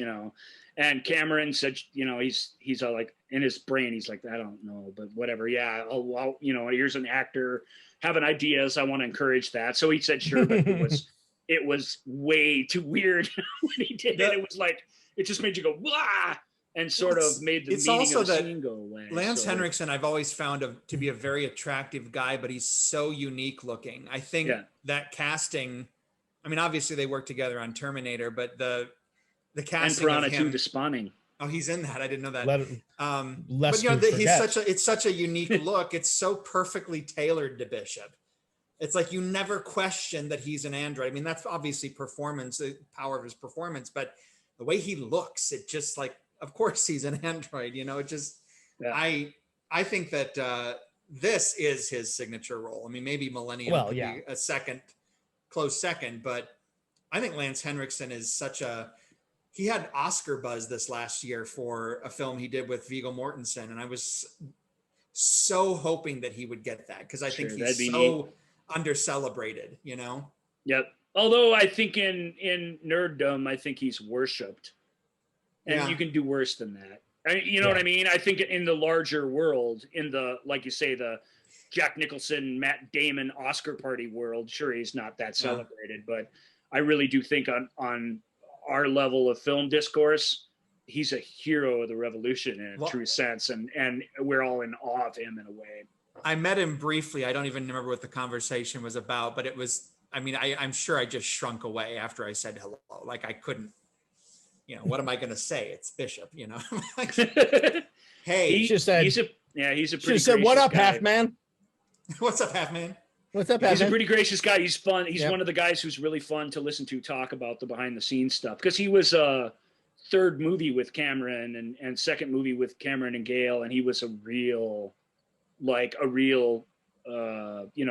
and Cameron said, he's all like, in his brain, he's like, I don't know, but whatever. Yeah. I'll here's an actor having ideas. I want to encourage that. So he said, sure, but it was way too weird when he did it. It was like, it just made you go, wah, and sort of made the meaning of the scene go away. Lance Henriksen, I've always found to be a very attractive guy, but he's so unique looking. I think that casting, I mean, obviously they worked together on Terminator, but the casting and Piranha of him, 2: The Spawning. Oh, he's in that. I didn't know that. Lest but we forget. it's such a unique look. It's so perfectly tailored to Bishop. It's like you never question that he's an android. I mean, that's obviously performance, the power of his performance, but the way he looks, it just like, of course he's an android, it just, I think that this is his signature role. I mean, maybe Millennium could be a close second, but I think Lance Henriksen is he had Oscar buzz this last year for a film he did with Viggo Mortensen. And so hoping that he would get that because I think Sure, he's that'd be so under celebrated, you know? Yep. Although I think in nerddom, I think he's worshipped, and Yeah. you can do worse than that. You know what I mean? I think in the larger world, in the, like you say, the Jack Nicholson, Matt Damon, Oscar party world, sure, he's not that celebrated, but I really do think on our level of film discourse, he's a hero of the revolution in a true sense, and we're all in awe of him in a way. I met him briefly. I don't even remember what the conversation was about, but it was, I mean, I'm sure I just shrunk away after I said hello. Like I couldn't, you know, what am I going to say? It's Bishop, you know? Like, hey, He just said, he's a pretty said, "What gracious up, guy. half man? what's up, half man? What's up, half He's a man?" pretty gracious guy. He's fun. He's Yep. one of the guys who's really fun to listen to talk about the behind the scenes stuff, because he was third movie with Cameron and second movie with Cameron and Gale, and he was a real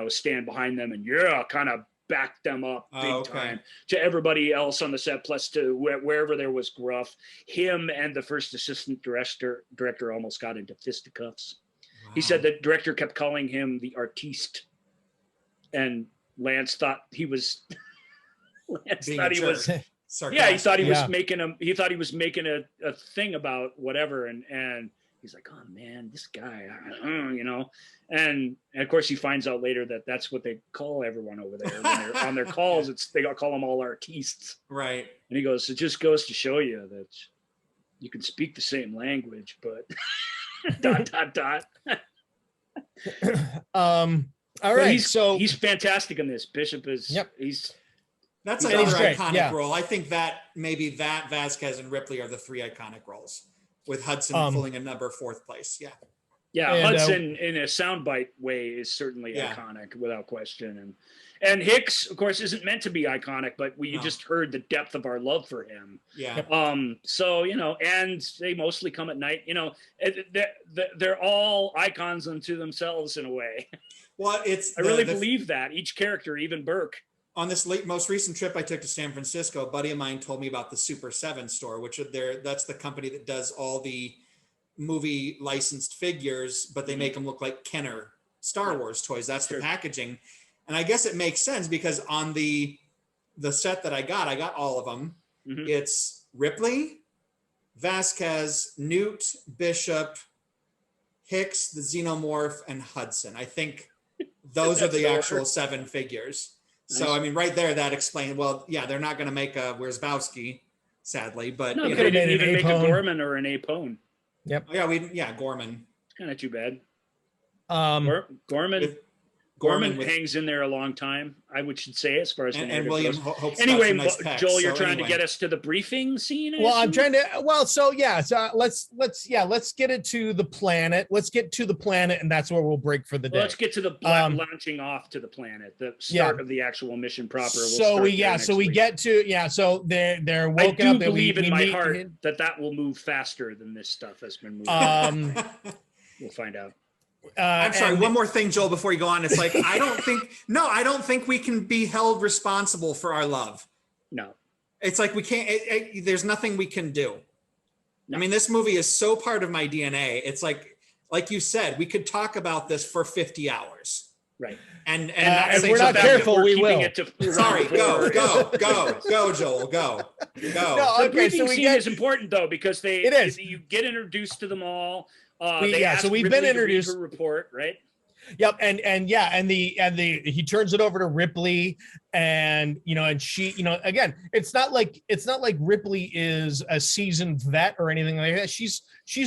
stand behind them and kind of back them up big time to everybody else on the set, plus to wherever there was gruff. Him and the first assistant director almost got into fisticuffs. Wow. He said the director kept calling him the artiste, and Lance thought he was he thought he was making a thing about whatever, and he's like, oh man, this guy, you know, and of course he finds out later that that's what they call everyone over there when they're on their calls. They call them all artistes, right? And he goes, it just goes to show you that you can speak the same language, but All right, so he's fantastic in this. Bishop is That's another iconic role. I think that maybe that Vasquez and Ripley are the three iconic roles, with Hudson pulling a number fourth place. Yeah, and Hudson in a soundbite way is certainly iconic without question, and Hicks, of course, isn't meant to be iconic, but you just heard the depth of our love for him. So you know, and they mostly come at night. You know, they're all icons unto themselves in a way. Well, I really believe that each character, even Burke. On this most recent trip I took to San Francisco, a buddy of mine told me about the Super 7 store, which that's the company that does all the movie licensed figures, but they make them look like Kenner Star Wars toys. That's the packaging. And I guess it makes sense because on the set that I got all of them. Mm-hmm. It's Ripley, Vasquez, Newt, Bishop, Hicks, the Xenomorph, and Hudson. I think those are the actual 7 figures. So, I mean, right there, that explained, well, yeah, they're not going to make a Wierzbowski, sadly, but... No, they didn't even make a Gorman or an Apone. Yep. Oh, yeah, Gorman. Kind of too bad. Gorman hangs in there a long time, I should say, as far as and William Hope's anyway, nice pecs, Joel, you're trying to get us to the briefing scene. I'm trying to. Well, so let's get it to the planet. Let's get to the planet, and that's where we'll break for the day. Let's get to the launching off to the planet, the start of the actual mission proper. So they're woken up. I believe in my heart that will move faster than this stuff has been moving. We'll find out. I'm sorry. One more thing, Joel, before you go on. It's like, I don't think we can be held responsible for our love. No. It's like we can't, there's nothing we can do. No. I mean, this movie is so part of my DNA. It's like you said, we could talk about this for 50 hours. Right. And if we're not careful, we will. Sorry, go, Joel, go. No, the briefing scene is important though, because you get introduced to them all. So we've Ripley been introduced to report, right? Yep, and he turns it over to Ripley, and she, again, it's not like Ripley is a seasoned vet or anything like that. She's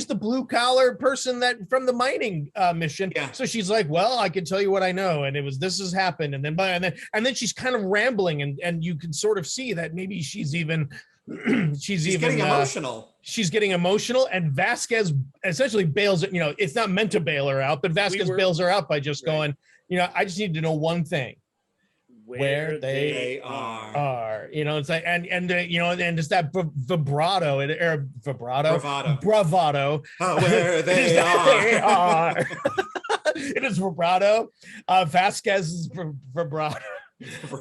the blue collar person that from the mining mission. Yeah. So she's like, well, I can tell you what I know, and this has happened, and then she's kind of rambling, and you can sort of see that maybe she's getting emotional. She's getting emotional, and Vasquez essentially bails it. It's not meant to bail her out, but Vasquez bails her out by just going, I just need to know one thing: where they are. It's like, and it's that bravado. Where they are. It is vibrato. Vasquez's vibrato.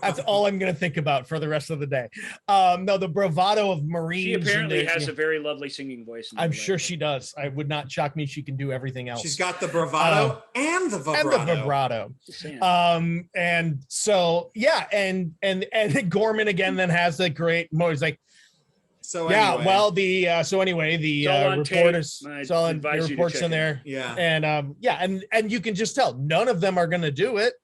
That's all I'm going to think about for the rest of the day. No, the bravado of Marines. She apparently and has a very lovely singing voice. I'm sure she does. I would not shock me. She can do everything else. She's got the bravado and the vibrato. And the vibrato. And so, yeah. And Gorman again then has the great, he's like, so yeah, anyway. well, the report is all in, the report's in there. Yeah. And and you can just tell none of them are going to do it.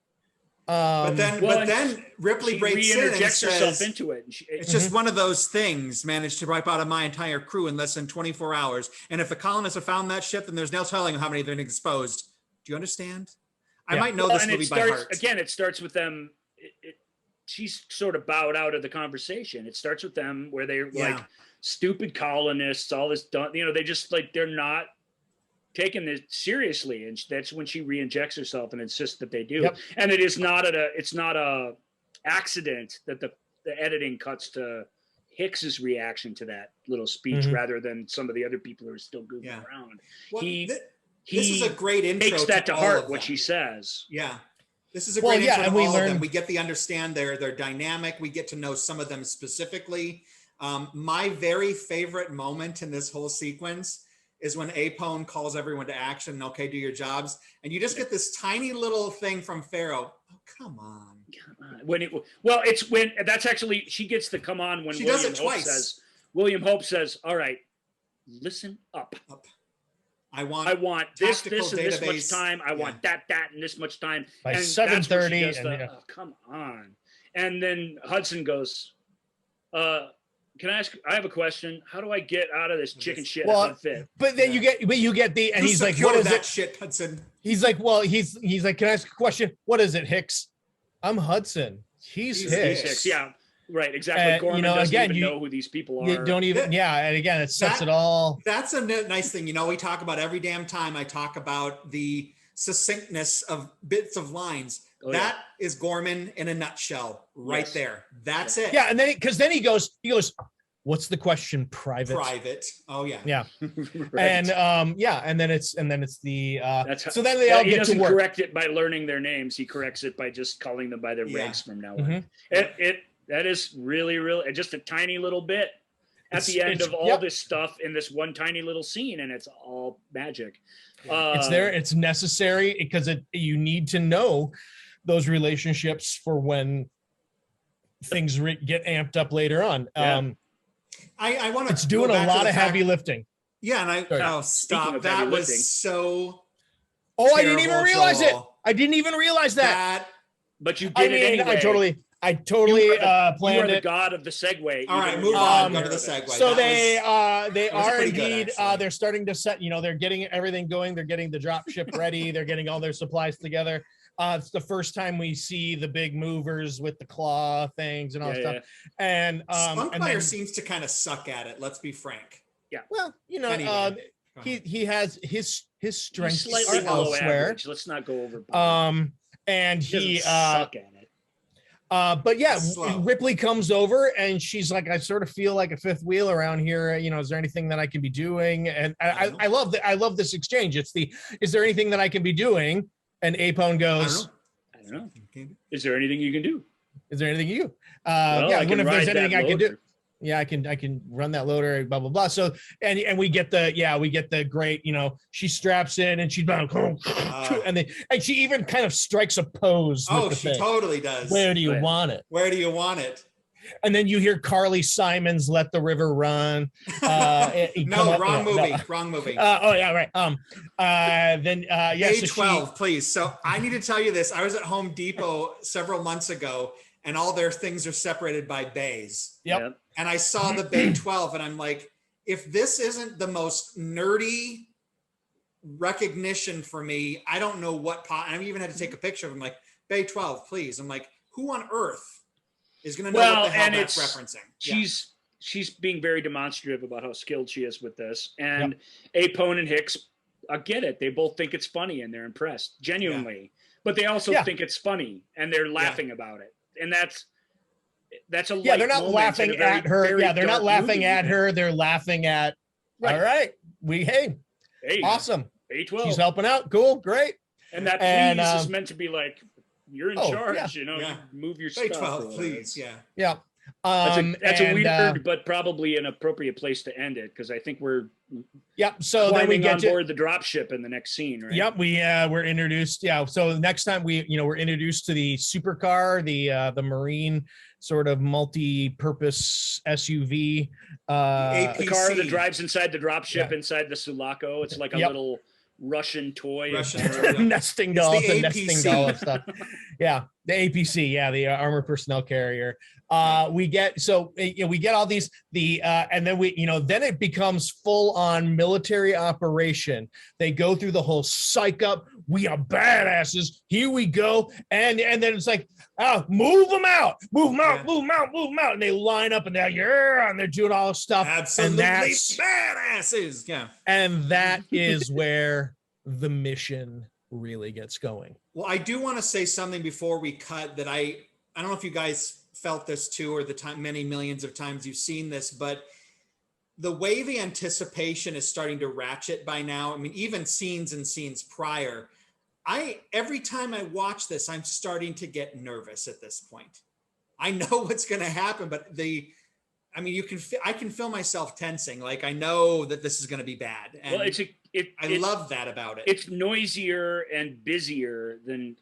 But then Ripley breaks in and says, herself into it. It's just one of those things, managed to wipe out my entire crew in less than 24 hours. And if the colonists have found that ship, then there's no telling how many have been exposed. Do you understand? I might know this movie by heart. Again, it starts with them. She's sort of bowed out of the conversation. It starts with them where they're like stupid colonists, all this done, they just like, they're not taking this seriously. And that's when she re-injects herself and insists that they do. Yep. And it's not a accident that the editing cuts to Hicks's reaction to that little speech rather than some of the other people who are still goofing around. Well, this is a great intro. Takes that to heart, what she says. Yeah. This is a great intro and to all of them. We get to understand their dynamic. We get to know some of them specifically. My very favorite moment in this whole sequence is when Apone calls everyone to action. Okay, do your jobs, and you just get this tiny little thing from Pharaoh. Oh, come on! It's when that's actually she gets the come on when she does it twice. William Hope says, "All right, listen up. I want this, and this much time. I want that, and this much time." By 7:30. Oh, come on. And then Hudson goes, can I ask, I have a question. How do I get out of this chicken shit? Unfit? But then you get the, and he's like, what is that shit, Hudson? He's like, well, he's like, can I ask a question? What is it, Hicks? I'm Hudson. He's Hicks. Yeah. Right, exactly. Gorman doesn't even know who these people are. You don't even, and again, it sets it all. That's a nice thing. We talk about every damn time I talk about the succinctness of bits of lines. That is Gorman in a nutshell, right there. That's it. Yeah, and then then he goes, what's the question? Private. Oh yeah. Yeah. Right. And and then it's the that's so then they all he get doesn't to work. correct it by learning their names. He corrects it by just calling them by their regs from now on. That is really, really just a tiny little bit at the end of all this stuff in this one tiny little scene, and it's all magic. It's there. It's necessary because you need to know those relationships for when things get amped up later on. I want to. It's doing a lot of heavy lifting. Yeah, and stop. That was so. Oh, I didn't even realize it. I didn't even realize that. But you did it anyway. I totally planned you are the it. god of the segue. All right, move on. Go to the segue. So they are indeed they're starting to set. They're getting everything going. They're getting the drop ship ready. They're getting all their supplies together. It's the first time we see the big movers with the claw things and all that stuff. And Spunkmeyer seems to kind of suck at it. Let's be frank. Yeah. Well, anyway, he has his strengths slightly elsewhere. Average. Let's not go over. And he suck at it. But yeah, Ripley comes over and she's like, I sort of feel like a fifth wheel around here. Is there anything that I can be doing? And I love that. I love this exchange. It's is there anything that I can be doing? And Apone goes, I don't know. Is there anything you can do? Is there anything you? Well, if there's anything I can do. Yeah, I can run that loader, blah, blah, blah. So, and we get the great, she straps in and she's and she even kind of strikes a pose. Oh, she totally does. Where do you want it? Where do you want it? And then you hear Carly Simons "Let the River Run." Wrong movie. Oh yeah, right. Then Bay 12, please. So I need to tell you this. I was at Home Depot several months ago, and all their things are separated by bays. Yep. And I saw the Bay 12, and I'm like, if this isn't the most nerdy recognition for me, I don't know what. And I even had to take a picture of him, like Bay 12, please. I'm like, who on earth is going to know what the hell that's referencing? She's being very demonstrative about how skilled she is with this. And Apone and Hicks, I get it. They both think it's funny and they're impressed, genuinely. But they also think it's funny and they're laughing about it. And that's a they're not laughing at her. Yeah, they're not laughing at her. They're laughing at, all right, hey, awesome. A12. She's helping out. Cool, great. And that please is meant to be like, you're in Oh, charge. yeah. You know, Yeah. you move your Say stuff. or 12, whatever. please. Yeah. Yeah. That's a and, weird, but probably an appropriate place to end it because I think we're Yep. So then we climbing get on to board the dropship in the next scene, right? Yep, we're introduced. Yeah, so next time we're introduced to the supercar, the Marine sort of multi-purpose SUV. The car that PC. drives inside the dropship, Yeah. inside the Sulaco. It's like a Yep. little Russian toy. Russian or- toy. nesting It's doll, the it's a nesting APC. doll of stuff. Yeah, the APC, yeah, the armored personnel carrier. We get all these and then then it becomes full on military operation. They go through the whole psych up. We are badasses. Here we go, and then it's like, oh, move them out, Yeah. and they line up and they're doing all this stuff. Absolutely and that's badasses. Yeah. and that is where the mission really gets going. Well, I do want to say something before we cut that I don't know if you guys felt this too, or the time many millions of times you've seen this, but the way the anticipation is starting to ratchet by now. I mean, even scenes and scenes prior, every time I watch this, I'm starting to get nervous at this point. I know what's going to happen, but I can feel myself tensing. Like I know that this is going to be bad. And Well, I love that about it. It's noisier and busier than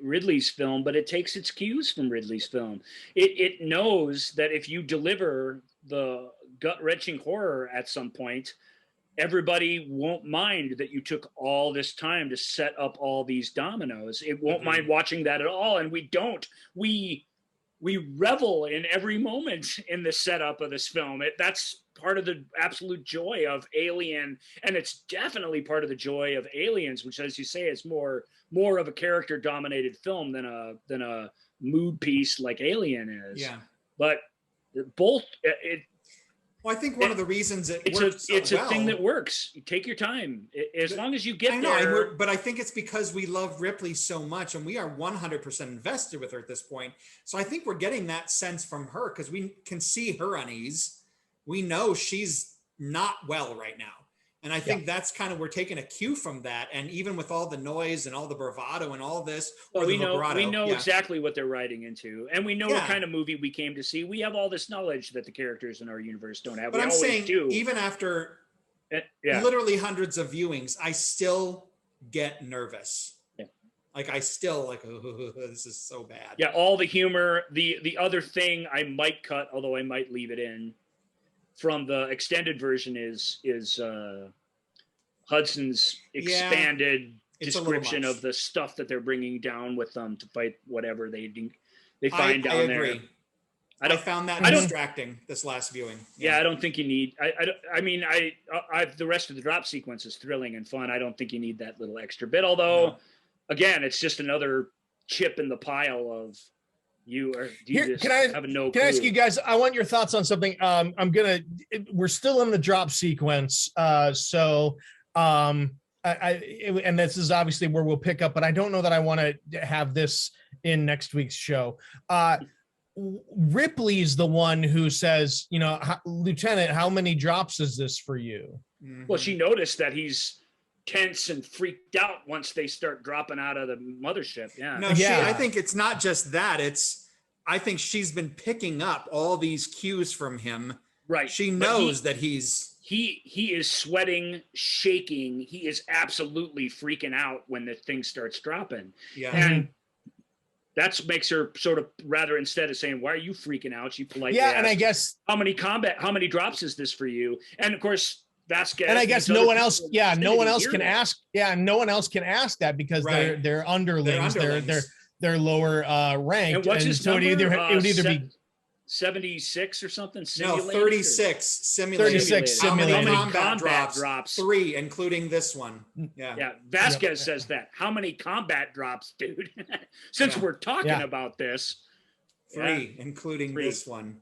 Ridley's film, but it takes its cues from Ridley's film. It knows that if you deliver the gut-wrenching horror at some point, everybody won't mind that you took all this time to set up all these dominoes. It won't mind watching that at all, and we don't. We revel in every moment in the setup of this film. That's part of the absolute joy of Alien, and it's definitely part of the joy of Aliens, which, as you say, is more of a character-dominated film than a mood piece like Alien is. Yeah. But both Well, I think one of the reasons it's works a thing that works. You take your time as long as you get I know, there. but I think it's because we love Ripley so much, and we are 100% invested with her at this point. So I think we're getting that sense from her because we can see her unease. We know she's not well right now, and I think that's kind of, we're taking a cue from that. And even with all the noise and all the bravado and all this, Well, we know yeah. exactly what they're writing into, and we know what kind of movie we came to see. We have all this knowledge that the characters in our universe don't have. But we I'm always saying, do. even after literally hundreds of viewings, I still get nervous. Yeah. Like I still like, oh, this is so bad. Yeah, all the humor. The other thing I might cut, although I might leave it in, from the extended version is Hudson's expanded description of the stuff that they're bringing down with them to fight whatever they find down there. Agree. I found that distracting this last viewing. Yeah, I don't think you need. I mean, the rest of the drop sequence is thrilling and fun. I don't think you need that little extra bit. Although, again, it's just another chip in the pile of you. Or do you just have no? Can I ask you guys? I want your thoughts on something. We're still in the drop sequence, so and this is obviously where we'll pick up. But I don't know that I want to have this in next week's show. Ripley's the one who says, Lieutenant, how many drops is this for you? Mm-hmm. Well, she noticed that he's tense and freaked out once they start dropping out of the mothership. Yeah. No, I think it's not just that. I think she's been picking up all these cues from him. Right. She knows that he is sweating, shaking. He is absolutely freaking out when the thing starts dropping. Yeah. And that makes her sort of rather, instead of saying, why are you freaking out? She politely and I asks, guess how many drops is this for you? And of course, Vasquez. And I guess no one else can ask. Yeah, no one else can ask that because they're underlings. They're lower ranked. And what's his number? It would either be 76 or something. No, 36 simulated. 36 How many simulated. combat drops? 3, including this one. Yeah. Yeah. Vasquez says that. How many combat drops, dude? Since we're talking about this. 3, including this one.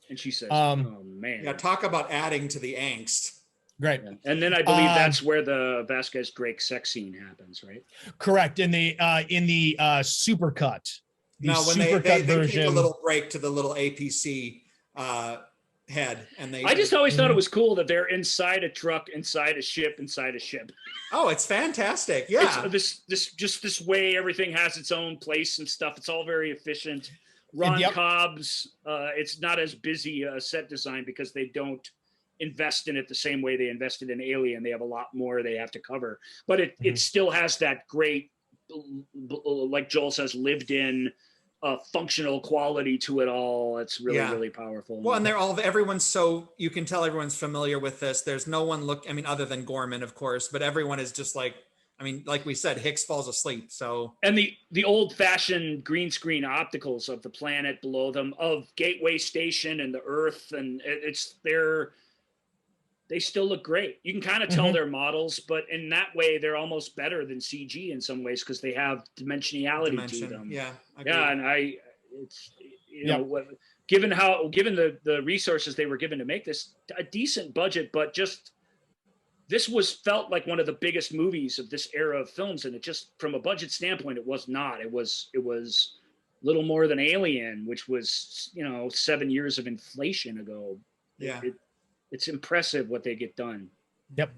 And she says, oh man. Yeah, talk about adding to the angst. Right. Yeah. And then I believe that's where the Vasquez Drake sex scene happens, right? Correct. In the supercut. Now, when they take a little break to the little APC head, and they. I just always thought it was cool that they're inside a truck, inside a ship, inside a ship. Oh, it's fantastic! Yeah, It's this way everything has its own place and stuff. It's all very efficient. Ron Cobb's, it's not as busy a set design because they don't invest in it the same way they invested in Alien. They have a lot more they have to cover, but it still has that great, like Joel says, lived in functional quality to it all. It's really, really powerful. Well, and everyone's so, you can tell everyone's familiar with this. There's no one other than Gorman, of course, but everyone is just like, like we said, Hicks falls asleep. So, and the old fashioned green screen opticals of the planet below them, of Gateway Station and the Earth, and they still look great. You can kind of tell they're models, but in that way, they're almost better than CG in some ways because they have dimensionality to them. Yeah, and it's given the resources they were given to make this a decent budget, but just this felt like one of the biggest movies of this era of films, and it just from a budget standpoint, it was not. It was little more than Alien, which was 7 years of inflation ago. Yeah. It's impressive what they get done. Yep.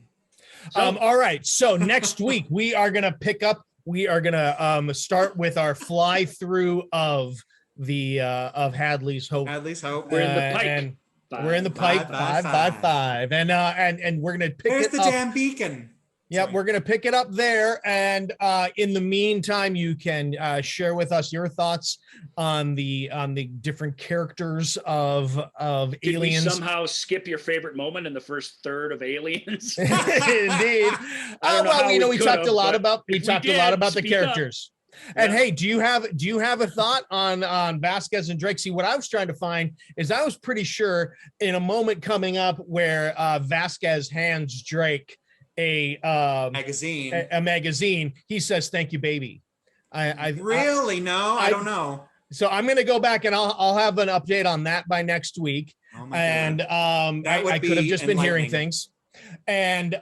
All right. So next week we are going to pick up. We are going to start with our fly through of the of Hadley's Hope. Hadley's Hope. We're in the pipe. And we're in the pipe. 555. And we're going to pick There's it the up. damn beacon. Yeah, we're going to pick it up there. And in the meantime, you can share with us your thoughts on the different characters of Did Aliens. we somehow skip your favorite moment in the first third of Aliens? Indeed. I don't know well, how we talked a lot about if we did, the speak characters. And hey, do you have a thought on Vasquez and Drake? See, what I was trying to find is I was pretty sure in a moment coming up where Vasquez hands Drake a magazine, he says, "Thank you, baby." I don't know. So I'm going to go back and I'll have an update on that by next week. Oh my and God. I could have just been hearing things. And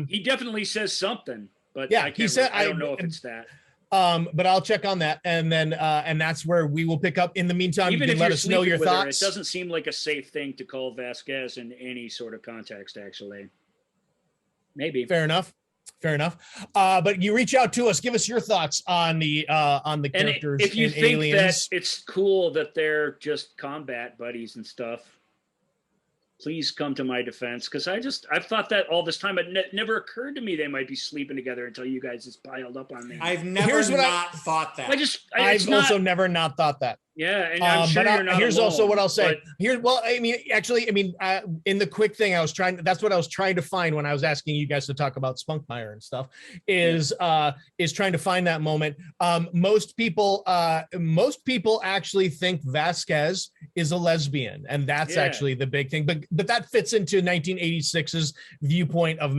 he definitely says something, but yeah, he said, I don't know if it's that. But I'll check on that, and then and that's where we will pick up. In the meantime, Even you if can let you're us know your sleeping with her, thoughts. it doesn't seem like a safe thing to call Vasquez in any sort of context, actually. Maybe. Fair enough. But you reach out to us, give us your thoughts on the characters. And if you in think Aliens. that it's cool that they're just combat buddies and stuff, please come to my defense, because I've thought that all this time. It never occurred to me they might be sleeping together until you guys just piled up on me. I've never thought that. I've also never not thought that. Yeah, and I'm sure you're not here's alone, also what I'll say. but- In the quick thing, that's what I was trying to find when I was asking you guys to talk about Spunkmeyer and stuff, is trying to find that moment. Most people actually think Vasquez is a lesbian, and that's actually the big thing. But that fits into 1986's viewpoint of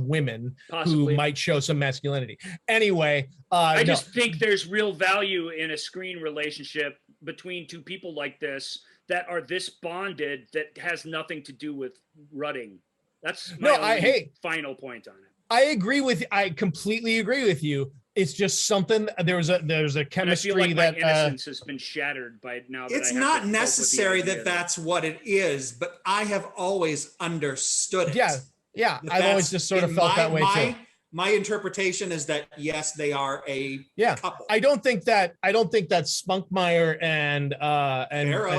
women Possibly. who might show some masculinity. Anyway, I just think there's real value in a screen relationship between two people like this that are this bonded that has nothing to do with rutting. That's my final point on it. I completely agree with you. It's just something. There's a chemistry and I feel like that my innocence has been shattered by now. It's not necessary that that's what it is, but I have always understood it. Yeah. I've always just sort of felt that way too. My interpretation is that yes, they are a couple. I don't think that Spunkmeyer and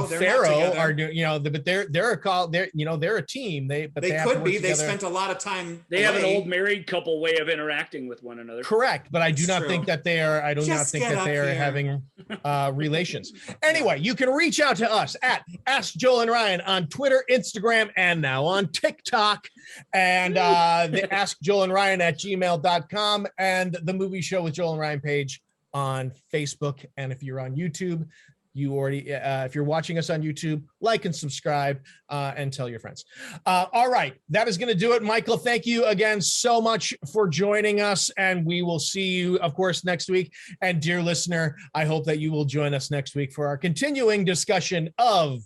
Farrow are doing, but they're a team. They could be. They spent a lot of time. They have an old married couple way of interacting with one another. Correct, but I do not think that they are. I do not think that they are having relations. Anyway, you can reach out to us at Ask Joel and Ryan on Twitter, Instagram, and now on TikTok, and the Ask Joel and Ryan at gmail.com, and the Movie Show with Joel and Ryan page on Facebook. And if you're on YouTube, if you're watching us on YouTube, like and subscribe, and tell your friends. All right, that is going to do it. Michael, thank you again so much for joining us, and we will see you, of course, next week. And dear listener, I hope that you will join us next week for our continuing discussion of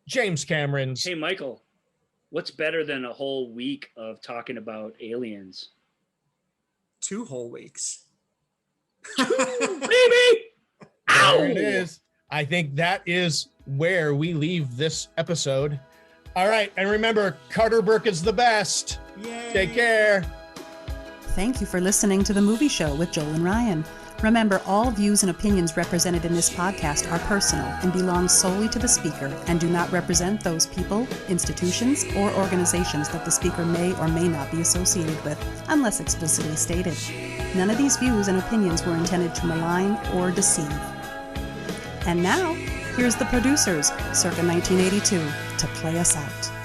James Cameron's. Hey, Michael, what's better than a whole week of talking about aliens? 2 whole weeks. Baby! Ow! There it is. I think that is where we leave this episode. All right. And remember, Carter Burke is the best. Yay. Take care. Thank you for listening to The Movie Show with Joel and Ryan. Remember, all views and opinions represented in this podcast are personal and belong solely to the speaker and do not represent those people, institutions, or organizations that the speaker may or may not be associated with, unless explicitly stated. None of these views and opinions were intended to malign or deceive. And now, here's the producers, circa 1982, to play us out.